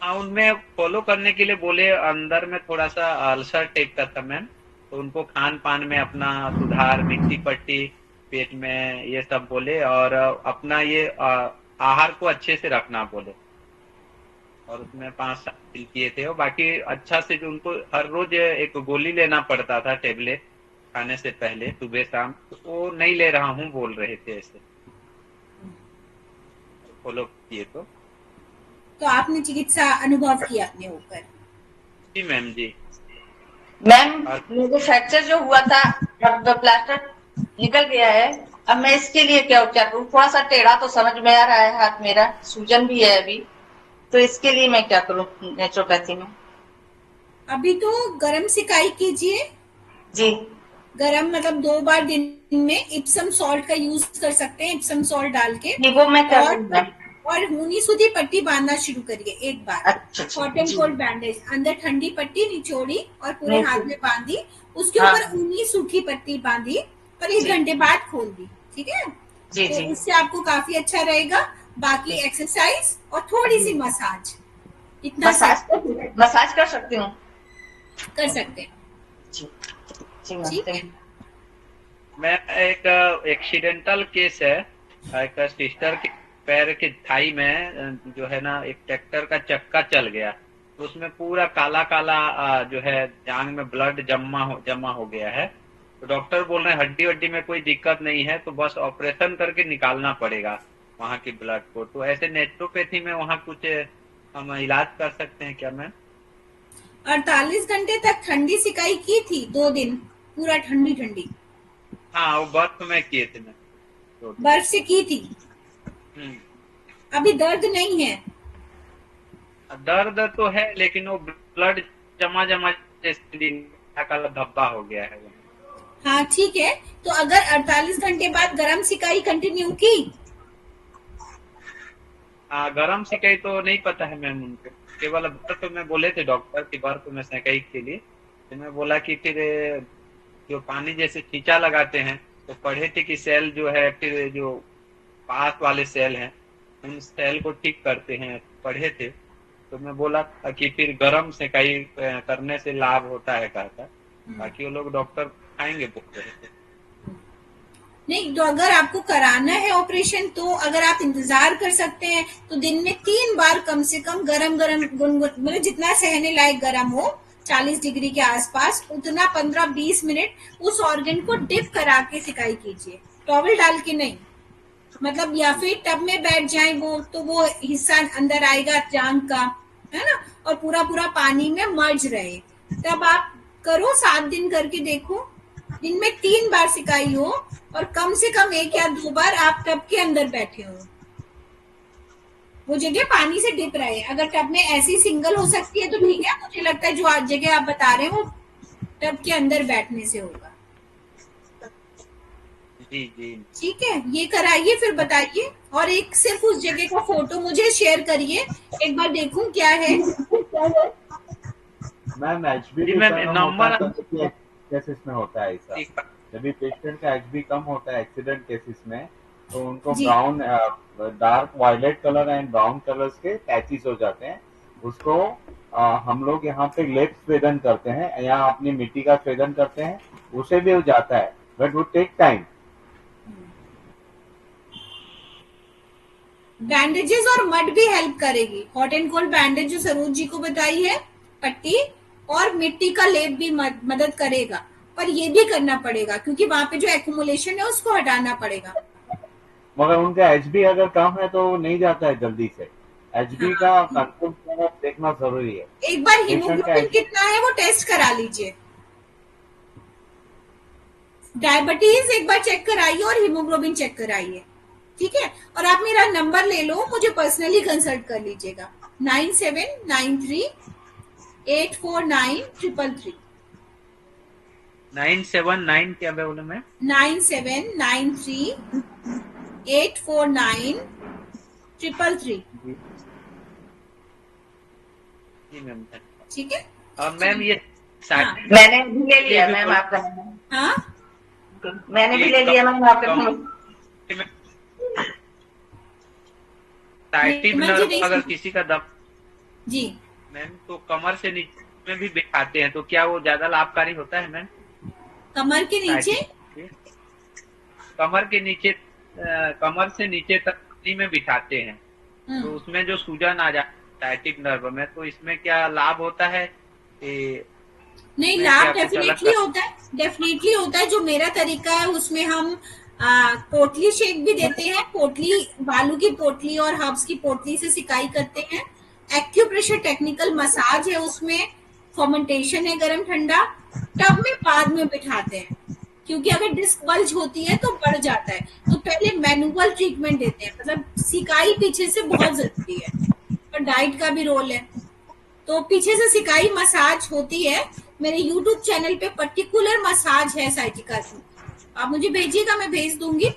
हाँ, उनमें फॉलो करने के लिए बोले, अंदर में थोड़ा सा अल्सर टाइप का था मैम, तो उनको खान पान में अपना सुधार, मिट्टी पट्टी पेट में ये सब बोले, और अपना ये आहार को अच्छे से रखना बोले। और उसमें 5-7 दिन किए थे, और बाकी अच्छा से जो उनको हर रोज एक गोली लेना पड़ता था, टेबलेट खाने से पहले सुबह शाम, तो वो नहीं ले रहा हूँ बोल रहे थे, ऐसे फॉलो किए तो आपने चिकित्सा अनुभव किया अपने ऊपर? जी मैम जी। मैम, मुझे फ्रैक्चर जो हुआ था, अब प्लास्टर निकल गया है। अब मैं इसके लिए क्या उपचार करूँ? थोड़ा सा टेढ़ा तो समझ में आ रहा है हाथ मेरा, सूजन भी है अभी, तो इसके लिए मैं क्या करूँ नेचुरोपैथी में? अभी तो गरम सिकाई कीजिए। जी। गरम मतलब 2 बार दिन में इप्सम सॉल्ट का यूज कर सकते हैं, इप्सम सॉल्ट डाल के। नहीं, वो मैं कर रही हूँ मैम। और खूनी सूदी पट्टी बांधना शुरू करिए एक बार। अच्छा अच्छा कॉटन जी। कोल्ड बैंडेज, अंदर ठंडी पट्टी निचोड़ी और पूरे नहीं, हाथ में बांधी, उसके हाँ। ऊपर ऊनी सूखी पट्टी बांधी और 1 जी। घंटे बाद खोल दी। ठीक है? जी तो जी इससे आपको काफी अच्छा रहेगा। बाकी जी। एक्सरसाइज और थोड़ी सी मसाज, इतना मसाज मसाज कर सकती हूँ? कर सकते हैं। जी जी मैम, ठीक है? Thank you. मैं एक एक्सीडेंटल केस है। एक सिस्टर के पैर के थाई में जो है ना एक ट्रैक्टर का चक्का चल गया, तो उसमें पूरा काला काला जो है जांग में ब्लड जमा हो गया है। तो डॉक्टर बोल रहे हैं हड्डी वड्डी में कोई दिक्कत नहीं है, तो बस ऑपरेशन करके निकालना पड़ेगा वहाँ की ब्लड को। तो ऐसे नेचुरोपैथी में वहाँ कुछ हम इलाज कर सकते हैं क्या मैम? 48 घंटे तक ठंडी सिकाई की थी, 2 दिन पूरा ठंडी ठंडी हाँ, वो बर्फ में किए थे मैम, 2 दिन। बर्फ से की थी। अभी दर्द नहीं है? दर्द तो है, लेकिन वो ब्लड जमा जमा जैसे काला धब्बा हो गया है। हाँ ठीक है। तो अगर 48 घंटे बाद गरम सिकाई कंटिन्यू की? गरम सिकाई तो नहीं पता है मैम उनको, केवल बर्फ में बोले थे डॉक्टर कि बर्फ में सिकाई के लिए। तो मैं बोला कि फिर जो पानी जैसे छींचा लगाते हैं, तो पढ़े थे कि सेल जो है, फिर जो पास वाले सेल हैं उन सेल को ठीक करते हैं, पढ़े थे। तो मैं बोला कि फिर गरम सिकाई करने से लाभ होता है कहता। बाकी वो लोग डॉक्टर खाएंगे बोल रहे थे। नहीं, तो अगर आपको कराना है ऑपरेशन, तो अगर आप इंतजार कर सकते हैं तो दिन में 3 बार कम से कम गरम गरम गुनगुन, मतलब जितना सहने लायक गरम हो, 40 डिग्री के आसपास, उतना 15-20 मिनट उस ऑर्गन को डिप करा के सिकाई कीजिए, टॉवल डाल के नहीं। मतलब या फिर टब में बैठ जाए वो, तो वो हिस्सा अंदर आएगा जांग का, है ना, और पूरा पूरा पानी में मर्ज रहे। तब आप करो, 7 दिन करके देखो, दिन में 3 बार सिकाई हो और कम से कम 1 या 2 बार आप टब के अंदर बैठे हो, वो जगह पानी से डिप रहे। अगर टब में ऐसी सिंगल हो सकती है तो ठीक है, मुझे लगता है जो आज जगह आप बता रहे हैं वो टब के अंदर बैठने से होगा। जी जी ठीक है, ये कराइए, फिर बताइए। और एक सिर्फ उस जगह का फोटो मुझे शेयर करिए, एक बार देखूं क्या है। मैम एचबी जी भी मैम, कम नंबर होता है केसेस में होता है ऐसा। जब भी पेशेंट का एचबी कम होता है एक्सीडेंट केसेस में, तो उनको जी। Brown dark violet colour and brown colours के पैचेस हो जाते हैं। उसको हम लोग यहाँ पे लेप स्वेदन करते हैं, यहाँ अपनी मिट्टी का स्वेदन करते हैं, उसे भी हो जाता है, बट वो टेक टाइम। बैंडेजेस और मड भी हेल्प करेगी। हॉट एंड कोल्ड बैंडेज जो सरोज जी को बताई है, पट्टी और मिट्टी का लेप भी मदद करेगा, पर ये भी करना पड़ेगा क्योंकि वहां पे जो एक्यूमुलेशन है उसको हटाना पड़ेगा। मगर उनका एचबी अगर कम है तो नहीं जाता है जल्दी से। एचबी का हाँ, कंट्रोल देखना जरूरी है। एक बार पेशेंट का हीमोग्लोबिन कितना है वो टेस्ट करा लीजिए। डायबिटीज एक बार चेक कराइए और हीमोग्लोबिन चेक कराइए, ठीक है। और आप मेरा नंबर ले लो, मुझे पर्सनली कंसल्ट कर लीजिएगा। 9793849333 979 क्या बोले मैम? 9793849333 जी मैम। ठीक है। और मैम ये हाँ मैंने भी ले लिया मैम आपका नंबर। हाँ मैंने भी ले लिया मैम आपका नंबर। साइटिव मैं जी नर्व नहीं अगर सुन- किसी का दम जी, मैम तो कमर से नीचे में भी बिठाते हैं, तो क्या वो ज्यादा लाभकारी होता है मैम? कमर के नीचे। कमर के नीचे कमर से नीचे तक पानी में बिठाते हैं, तो उसमें जो सूजन आ जाता है साइटिक नर्व में, तो इसमें क्या लाभ होता है? नहीं, मैं लाभ क्या कुछ अलग डेफिनेटली होता है, डेफिनेटली होता है। जो मेरा तरीका है उसमें हम पोटली शेक भी देते हैं, पोटली बालू की पोटली और हर्ब्स की पोटली से सिकाई करते हैं। एक्यूप्रेशर टेक्निकल मसाज है, उसमें फर्मेंटेशन है गर्म ठंडा, टब में बाद में बिठाते हैं क्योंकि अगर डिस्क बल्ज होती है तो बढ़ जाता है। तो पहले मैनुअल ट्रीटमेंट देते हैं, मतलब सिकाई पीछे से बहुत जरूरी है और डाइट का भी रोल है। तो पीछे से सिकाई मसाज होती है। मेरे YouTube चैनल पे पर्टिकुलर मसाज है साइटिका की, आप मुझे भेजिएगा, मैं भेज दूंगी।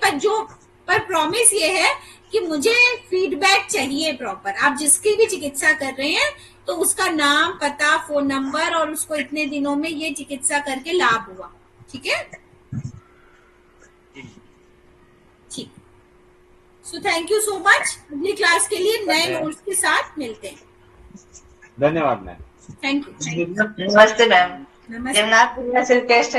पर प्रॉमिस ये है कि मुझे फीडबैक चाहिए प्रॉपर। आप जिसकी भी चिकित्सा कर रहे हैं तो उसका नाम, पता, फोन नंबर और उसको इतने दिनों में ये चिकित्सा करके लाभ हुआ, ठीक है। ठीक, so thank you so much. अगली क्लास के लिए नए नोट्स के साथ मिलते हैं। धन्यवाद मैम। Thank you. नमस्ते मैम। नमस्ते। जगन्नाथ टेस्ट